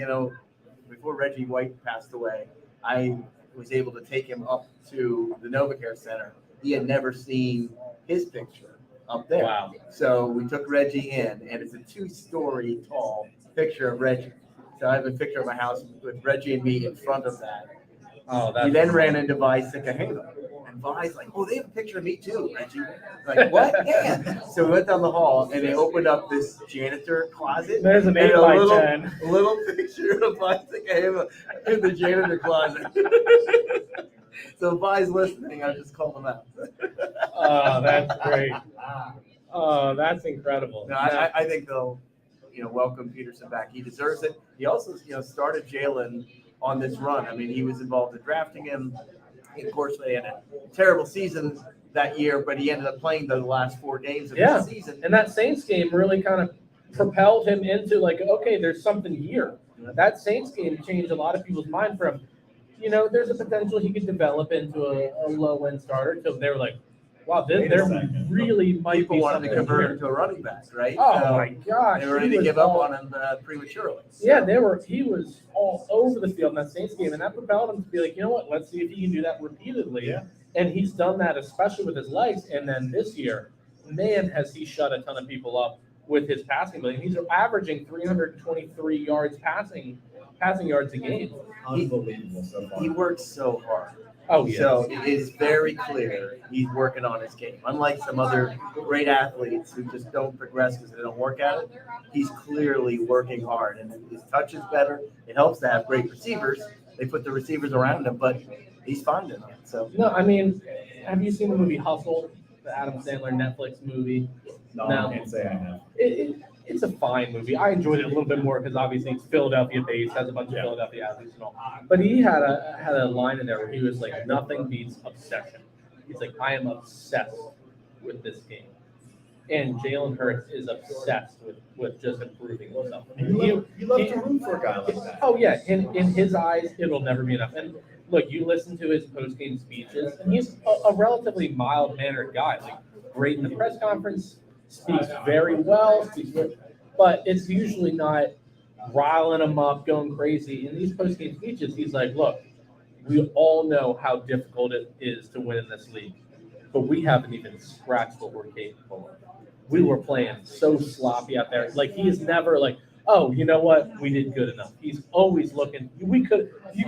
Before Reggie White passed away, I was able to take him up to the NovaCare Center. He had never seen his picture up there. Wow. So we took Reggie in, and it's a 2-story tall picture of Reggie. So I have a picture of my house with Reggie and me in front of that. Oh, that's We then ran into Vi Sikahema. And Vi's like, oh, they have a picture of me too, Reggie. Like, what? Yeah. So we went down the hall and they opened up this janitor closet. There's an and 8 by 10. a little picture of Vi Sikahema in the janitor closet. So if Vi's listening, I just called him out. Oh, that's great. Oh, that's incredible. No, I think they'll, welcome Peterson back. He deserves it. He also, started Jalen on this run. I mean, he was involved in drafting him. Of course, they had a terrible season that year, but he ended up playing the last 4 games of Yeah. the season. And that Saints game really kind of propelled him into like, okay, there's something here. That Saints game changed a lot of people's mind from, there's a potential he could develop into a low-end starter. So they were like, wow, Wait a there second. really might People be wanted something to convert him here. to a running back, right? Oh So my gosh. they were ready he to was give up all- on him prematurely. Yeah, he was all over the field in that Saints game, and that propelled him to be like, you know what, let's see if he can do that repeatedly. Yeah. And he's done that, especially with his legs. And then this year, man, has he shut a ton of people up with his passing ability. He's averaging 323 yards passing yards a game. Unbelievable so far. He works so hard. Oh, yeah. So it is very clear he's working on his game. Unlike some other great athletes who just don't progress because they don't work at it, he's clearly working hard. And his touch is better. It helps to have great receivers. They put the receivers around him, but he's finding them. So No, I mean, have you seen the movie Hustle, the Adam Sandler Netflix movie? No, No. I can't say I have. It's a fine movie. I enjoyed it a little bit more because obviously it's Philadelphia-based, has a bunch of Philadelphia athletes and all. But he had a line in there where he was like, nothing beats obsession. He's like, I am obsessed with this game. And Jalen Hurts is obsessed with just improving himself. You love to root for a guy like that. Oh, yeah. In his eyes, it'll never be enough. And look, you listen to his post-game speeches, and he's a relatively mild-mannered guy. Like, great in the press conference, speaks very well, but it's usually not riling him up, going crazy. In these post-game speeches, he's like, look, we all know how difficult it is to win in this league, but we haven't even scratched what we're capable of. We were playing so sloppy out there. Like, he is never like, oh, you know what? We did good enough. He's always looking. You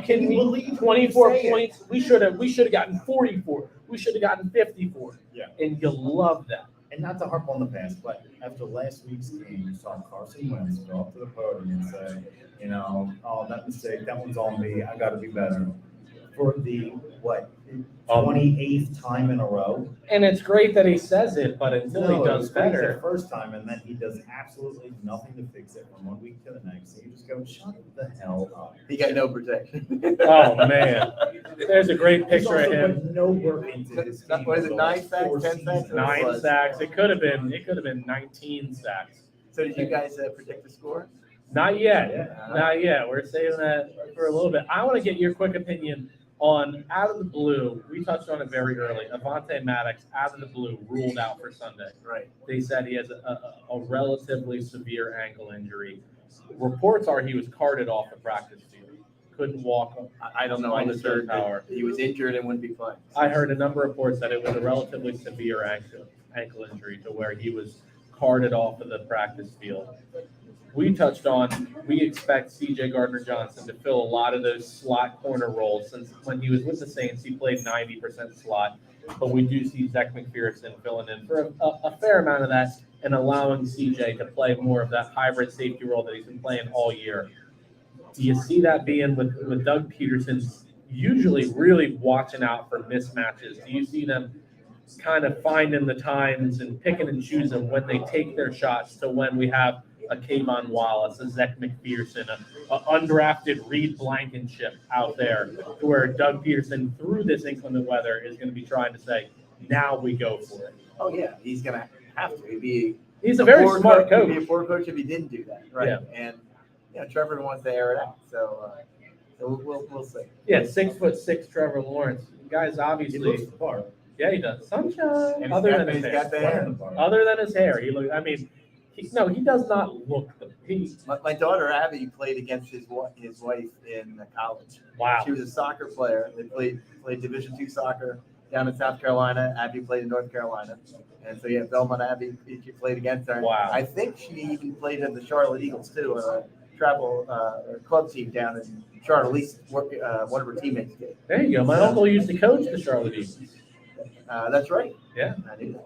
can meet 24 points. We should have gotten 44. We should have gotten 54. Yeah. And you love that. And not to harp on the past, but after last week's game, you saw Carson Wentz go up to the podium and say, oh, that mistake, that one's on me. I got to be better. For the, 28th time in a row? And it's great that he says it, but until No, he it does was great better. the first time, and then he does absolutely nothing to fix it from one week to the next. So you just go, shut the hell up. he got no protection. Oh, man. There's a great He's picture also of him. put no work into his game. What is it, for the 9 last sacks, 4 10 sacks? seasons. 9 sacks. It could have been 19 sacks. So did you guys predict the score? Not yet. Yeah. Not yet. We're saving that for a little bit. I want to get your quick opinion on out of the blue. We touched on it very early. Avonte Maddox, out of the blue, ruled out for Sunday. Right. They said he has a relatively severe ankle injury. Reports are he was carted off the practice field. Couldn't walk. I don't know. I On the just third heard that power. he was injured and wouldn't be playing. I heard a number of reports that it was a relatively severe ankle injury to where he was carted off of the practice field. We touched on, we expect C.J. Gardner-Johnson to fill a lot of those slot corner roles since when he was with the Saints, he played 90% slot. But we do see Zach McPherson filling in for a fair amount of that and allowing C.J. to play more of that hybrid safety role that he's been playing all year. Do you see that being with Doug Peterson usually really watching out for mismatches? Do you see them kind of finding the times and picking and choosing when they take their shots to when we have a Tavon Wallace, a Zach McPherson, a undrafted Reed Blankenship out there, to where Doug Peterson, through this inclement weather, is going to be trying to say, now we go for it. Oh yeah, he's gonna have to. He's a very poor smart coach. He'd be a poor coach if he didn't do that, right? Yeah. And Trevor wants to air it out, so we'll see. Yeah, 6'6" Trevor Lawrence. The guy's He obviously, looks the part. yeah, he does. Sunshine. And Other he's than got- his he's got hair. the hair. The part. Other than his hair, he look. I mean, he does not look the. My daughter Abby played against his wife in college. Wow. She was a soccer player. They played Division II soccer down in South Carolina. Abby played in North Carolina, and so Belmont Abby she played against her. Wow. I think she even played in the Charlotte Eagles too, a travel club team down in Charlotte. At least one of her teammates did. There you go. My uncle used to coach the Charlotte Eagles. That's right. Yeah. I knew that.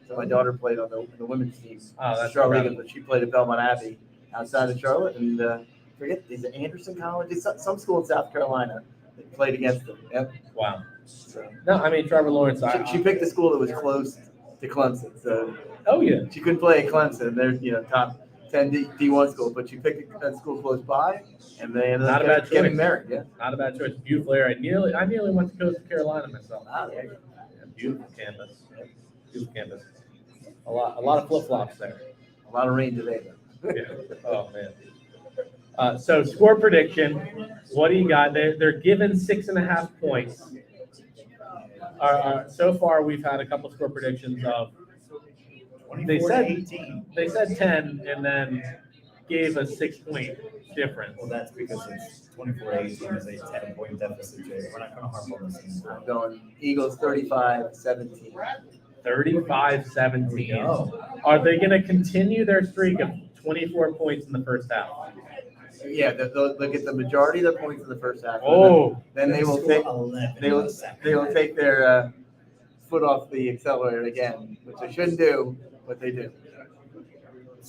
So my daughter played on the women's team. Oh, that's Charlotte incredible. Eagles, but she played at Belmont Abbey outside of Charlotte, and forget is it Anderson College? It's some school in South Carolina that played against them. Yep. Wow. So No, I mean Trevor Lawrence. she picked a school that was close to Clemson, so Oh yeah. she couldn't play at Clemson. They're top 10 D1 school, but she picked a school close by, and they ended Not up a bad getting choice. married. Yeah. Not a bad choice. Beautiful area. I nearly went to Coastal Carolina myself. There you go. Yeah, beautiful campus. Beautiful campus. A lot of flip flops there. A lot of rain today, though. Yeah. Oh man. So score prediction. What do you got? They're given 6.5 points. So far, we've had a couple score predictions of. They 24 said- to 18. They said 10 and then gave a 6-point difference. Well, that's because it's 24 to 18 is a 10-point deficit, Jay. We're not going to harp on this anymore. I'm going Eagles 35-17. 35-17. No. Are they going to continue their streak of 24 points in the first half? Yeah, they'll get the majority of the points in the first half. Oh, Then they will take 11 they will in the second. they will take their foot off the accelerator again, which they shouldn't do, but they do.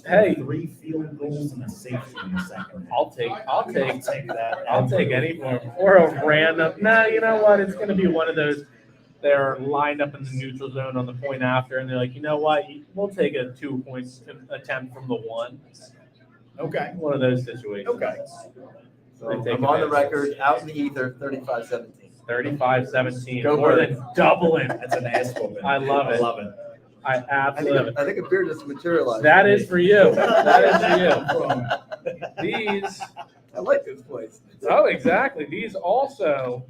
Hey. 3 field goals and a safety in the second. I'll take I'll take that. I'll take any form or a random. Nah, you know what? It's going to be one of those. They're lined up in the neutral zone on the point after, and they're like, you know what? We'll take a 2-point attempt from the one. Okay. One of those situations. Okay. So They take I'm on the advantage. record, out in the ether, 35-17. 35-17. Go More Birds. than doubling. That's an ass whooping. I love it. I love it. I absolutely love it. I think a beer just materialized. That is for you. That is for From- you. These. I like this place. Oh, exactly. These also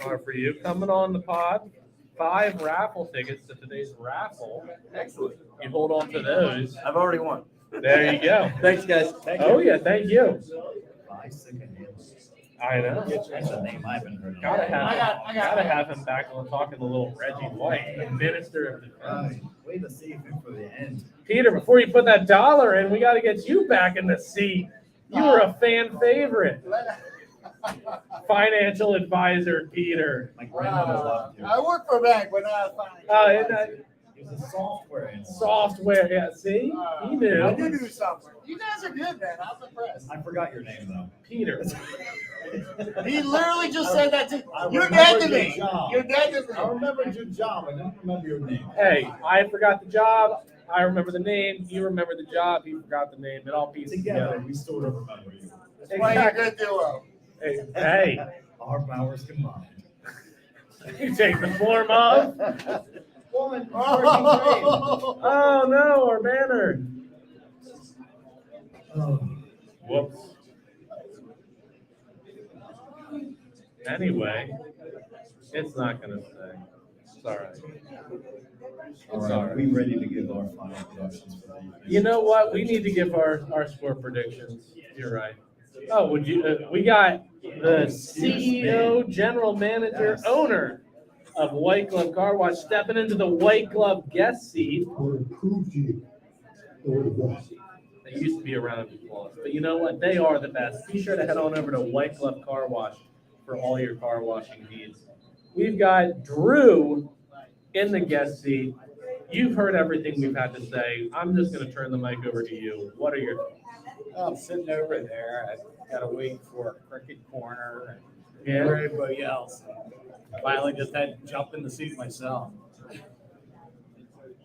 are for you. Coming on the pod, 5 raffle tickets to today's raffle. Excellent. You hold on to those. I've already won. There you go. Thanks, guys. Thank Oh, you. yeah. Thank you. Bicycle. I know. That's a name I haven't heard of. Gotta have him back on talking a little Reggie White, the minister of defense. Wait to see him for the end. Peter, before you put that dollar in, we got to get you back in the seat. You were a fan favorite. Financial advisor, Peter. My grandmother loved you. I work for a bank, but not a finance. Oh, and He was a software engineer. software. Yeah, see? He I knew. do do software. You guys are good, man. I'm impressed. I forgot your name though. Peter. He literally just said that to I you're dead to remembered me. your job. You're dead to I me. remembered your job. I didn't remember your name. Hey, I forgot the job. I remember the name. You remember the job. He forgot the name. It all pieces Together, together. we sort of remember you. That's why you're a good duo. Hey, Our powers combined. you take the form of. One. Oh no, our banner. Oh. Whoops. Anyway, it's not gonna stay. It's all right. All It's all right, right. we ready to give our final predictions for the evening? You know what? We need to give our score predictions. You're right. Oh, would you? We got the CEO, general manager, owner of White Glove Car Wash stepping into the White Glove guest seat. They used to be a round of applause, but you know what? They are the best. Be sure to head on over to White Glove Car Wash for all your car washing needs. We've got Drew in the guest seat. You've heard everything we've had to say. I'm just going to turn the mic over to you. What are your thoughts? I'm sitting over there. I gotta wait for a cricket corner and Yeah. everybody else. Finally just had to jump in the seat myself.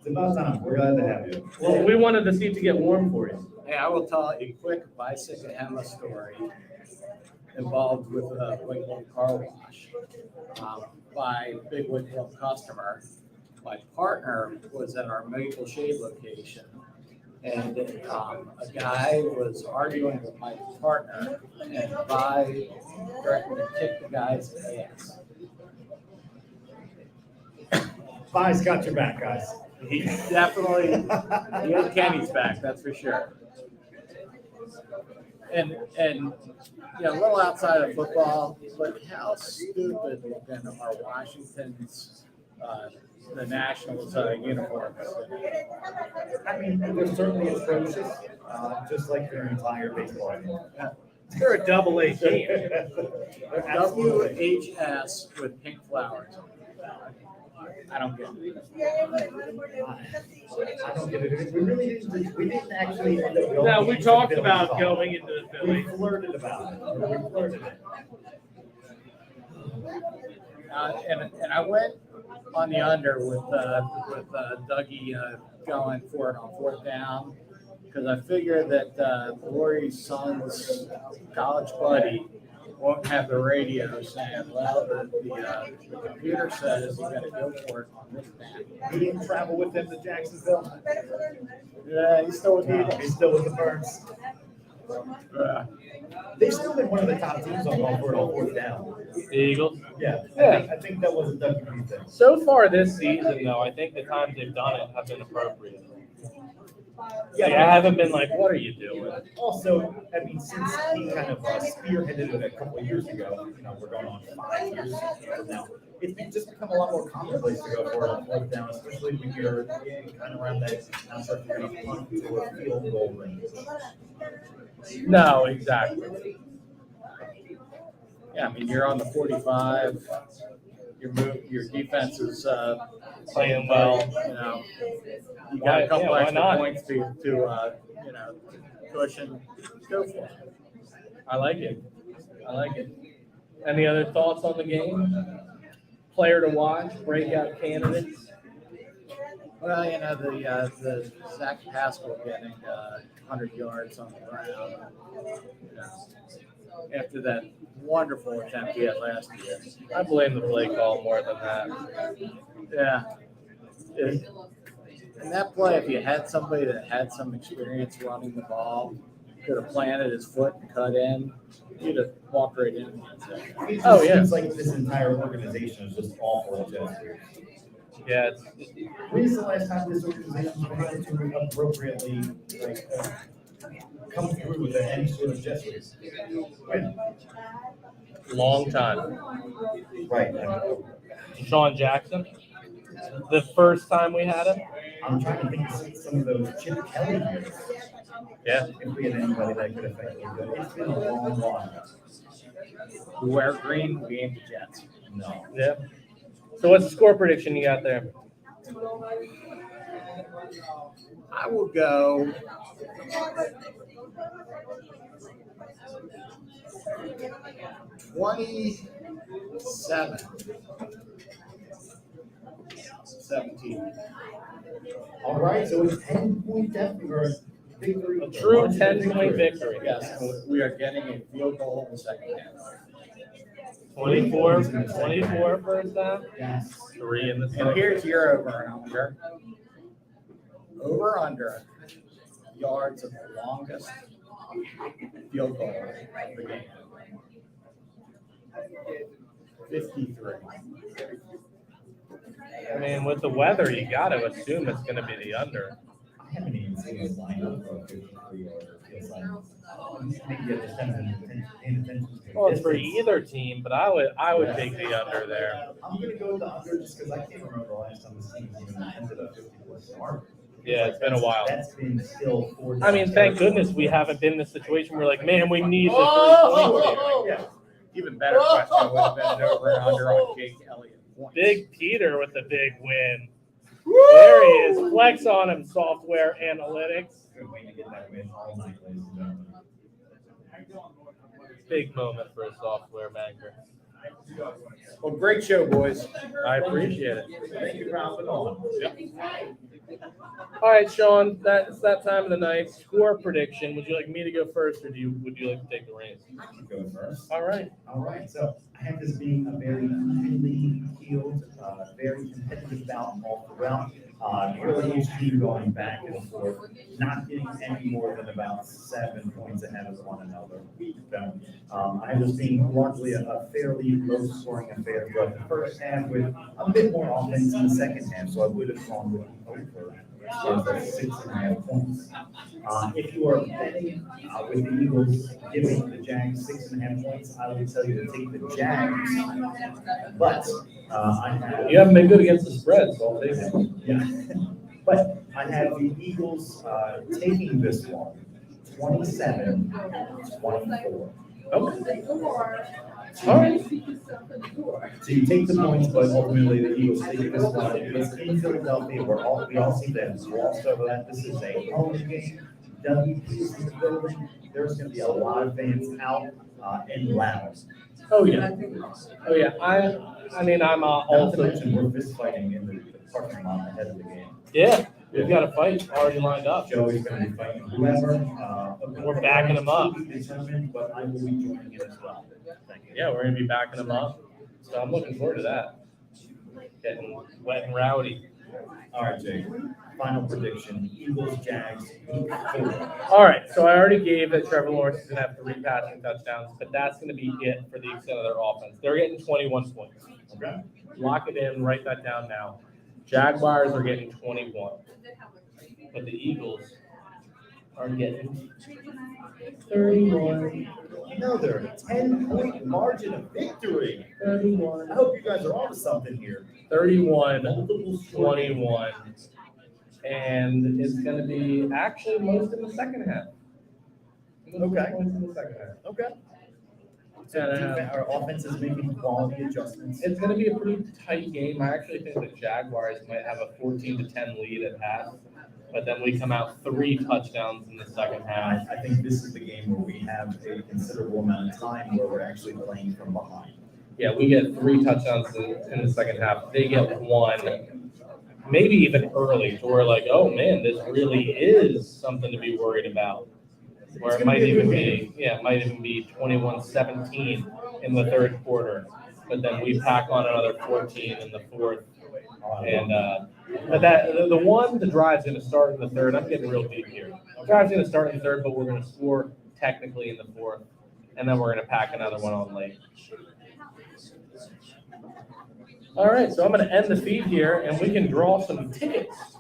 It's about time. We're glad to have you. Well, we wanted the seat to get warm for you. Hey, I will tell a quick bicycle Emma story involved with a Wicklow car wash. My big Wicklow customer, my partner was at our Maple Shade location. And a guy was arguing with my partner, and I threatened to kick the guy's ass. Vi's got your back, guys. He definitely, he had Kenny's back, that's for sure. And you know, a little outside of football, but how stupid looking are Washington's, the Nationals uniforms? I mean, they're certainly atrocious, just like their entire baseball team. They're a double-A team. They're absolutely. WHS with pink flowers. I don't get it. I don't get it. We didn't actually end up going. No, we into talked Philly about talk. going into the We Philly. flirted about it. We flirted it. And I went on the under with Dougie going for it on fourth down, because I figured that Lori's son's college buddy won't have the radio saying, well, the computer says you gotta go for it on this down. He didn't travel with them to Jacksonville. Yeah, he's still with No, me. he's still with the Birds. They've still been one of the top teams on ball for it on fourth down. The Eagles. Yeah, Yeah. I think that was a WB thing. So far this season, though, I think the times they've done it have been appropriate. Yeah, Like, I haven't been like, what are you doing? Also, I mean, since he kind of spearheaded it a couple of years ago, you know, we're going on 5 years from now. It's just become a lot more commonplace to go for it on fourth down, especially when you're kind of around that concept you're going to punt to a field goal range. No, exactly. Yeah, I mean, you're on the 45, your defense is Playing well. You know, you got a couple why extra not? points to you know, cushion. Go for it. I like it. I like it. Any other thoughts on the game? Player to watch, breakout candidates? Well, you know, the Zach Pascal getting 100 yards on the ground, you know, after that wonderful attempt he had last year. I blame the play call more than that. Yeah. In that play, if you had somebody that had some experience running the ball, could have planted his foot and cut in, you'd have walked right in. It just Oh, yeah. seems like this entire organization is just awful at Jets. Yeah, When's the last time this organization was able to appropriately, like, come through with any sort of Jets race? When? long time. Right. Sean Jackson, the first time we had him. I'm trying to think of some of those Chip Kelly years. Yeah. If we had anybody that could affect me, but it's been a long while. We wear green, we aim the Jets. No. Yeah. So what's the score prediction you got there? I will go 27. 17. All right, so it's 10-point deficit or victory. A true 10-point victory. Yes, we are getting a field goal in the second half. 24 first half, Yes. 3 in the And second. here's your over and under. Over under yards of the longest field goal of the game. 53. I mean, with the weather, you got to assume it's going to be the under. I haven't even seen this lineup for a 53 or feels like maybe I just haven't been paying attention to the Well, it's for distance. either team, but I would take the under there. I'm gonna go with the under just because I can't remember the last time this team even attempted a 50-point start. Yeah, it's been a while. That's been still 4. I mean, thank goodness we haven't been in this situation. We're like, man, we need the 3 points here. Yeah. Even better question would have been an over and under on Jake Elliott points. Big Peter with the big win. There he is. Flex on him, software analytics. Good way to get that win all night, ladies and gentlemen. Big moment for a software banker. Well, great show, boys. I appreciate it. Thank you for hopping on. Yep. All right, Sean, it's that time of the night. Score prediction. Would you like me to go first, or would you like to take the reins? I can go first. All right. All right, so I have this being a very evenly keeled, very competitive bout all throughout. Really each team going back and forth, not getting any more than about 7 points ahead of one another. I have this being largely a fairly low-scoring affair throughout the first half with a bit more offense in the second half, so I would have gone with over for the 6.5 points. If you are betting with the Eagles giving the Jags 6.5 points, I would tell you to take the Jags. But I have You haven't been good against the spread, so I'll take it. yeah. But I have the Eagles taking this one 27-24. Okay. All right. So you take the points, but ultimately the Eagles take this one. It's in Philadelphia. We all see that it's lost over that. This is a home game. WP's in the building. There's going to be a lot of fans out and loud. Oh yeah. Oh yeah. I mean, I'm Not to also. mention we're fist fighting in the parking lot ahead of the game. Yeah, we've got a fight already lined up. Joey's going to be fighting whoever. We're backing him up. To be determined, but I will be joining it as well. Thank you. Yeah, we're gonna be backing them up. So I'm looking forward to that. Getting wet and rowdy. All right, Jake. Final prediction: Eagles, Jags, Week 4. All right, so I already gave that Trevor Lawrence is gonna have 3 passing touchdowns, but that's gonna be it for the extent of their offense. They're getting 21 points. Okay. Lock it in, write that down now. Jaguars are getting 21, but the Eagles are getting 31. Another 10-point margin of victory. 31. I hope you guys are onto something here. 31, Multiple score 21. And it's going to be actually most in the second half. Okay. Most in the second half. Okay. So Yeah. our offense is making quality adjustments. It's going to be a pretty tight game. I actually think the Jaguars might have a 14-10 lead at half, but then we come out 3 touchdowns in the second half. I think this is the game where we have a considerable amount of time where we're actually playing from behind. Yeah, we get 3 touchdowns in the second half. They get 1, maybe even early, to where like, oh man, this really is something to be worried about. Where it might even be, it might even be 21-17 in the third quarter, but then we pack on another 14 in the fourth. And but the drive's going to start in the third. I'm getting real deep here. The drive's going to start in the third, but we're going to score technically in the fourth, and then we're going to pack another one on late. All right, so I'm going to end the feed here, and we can draw some tickets.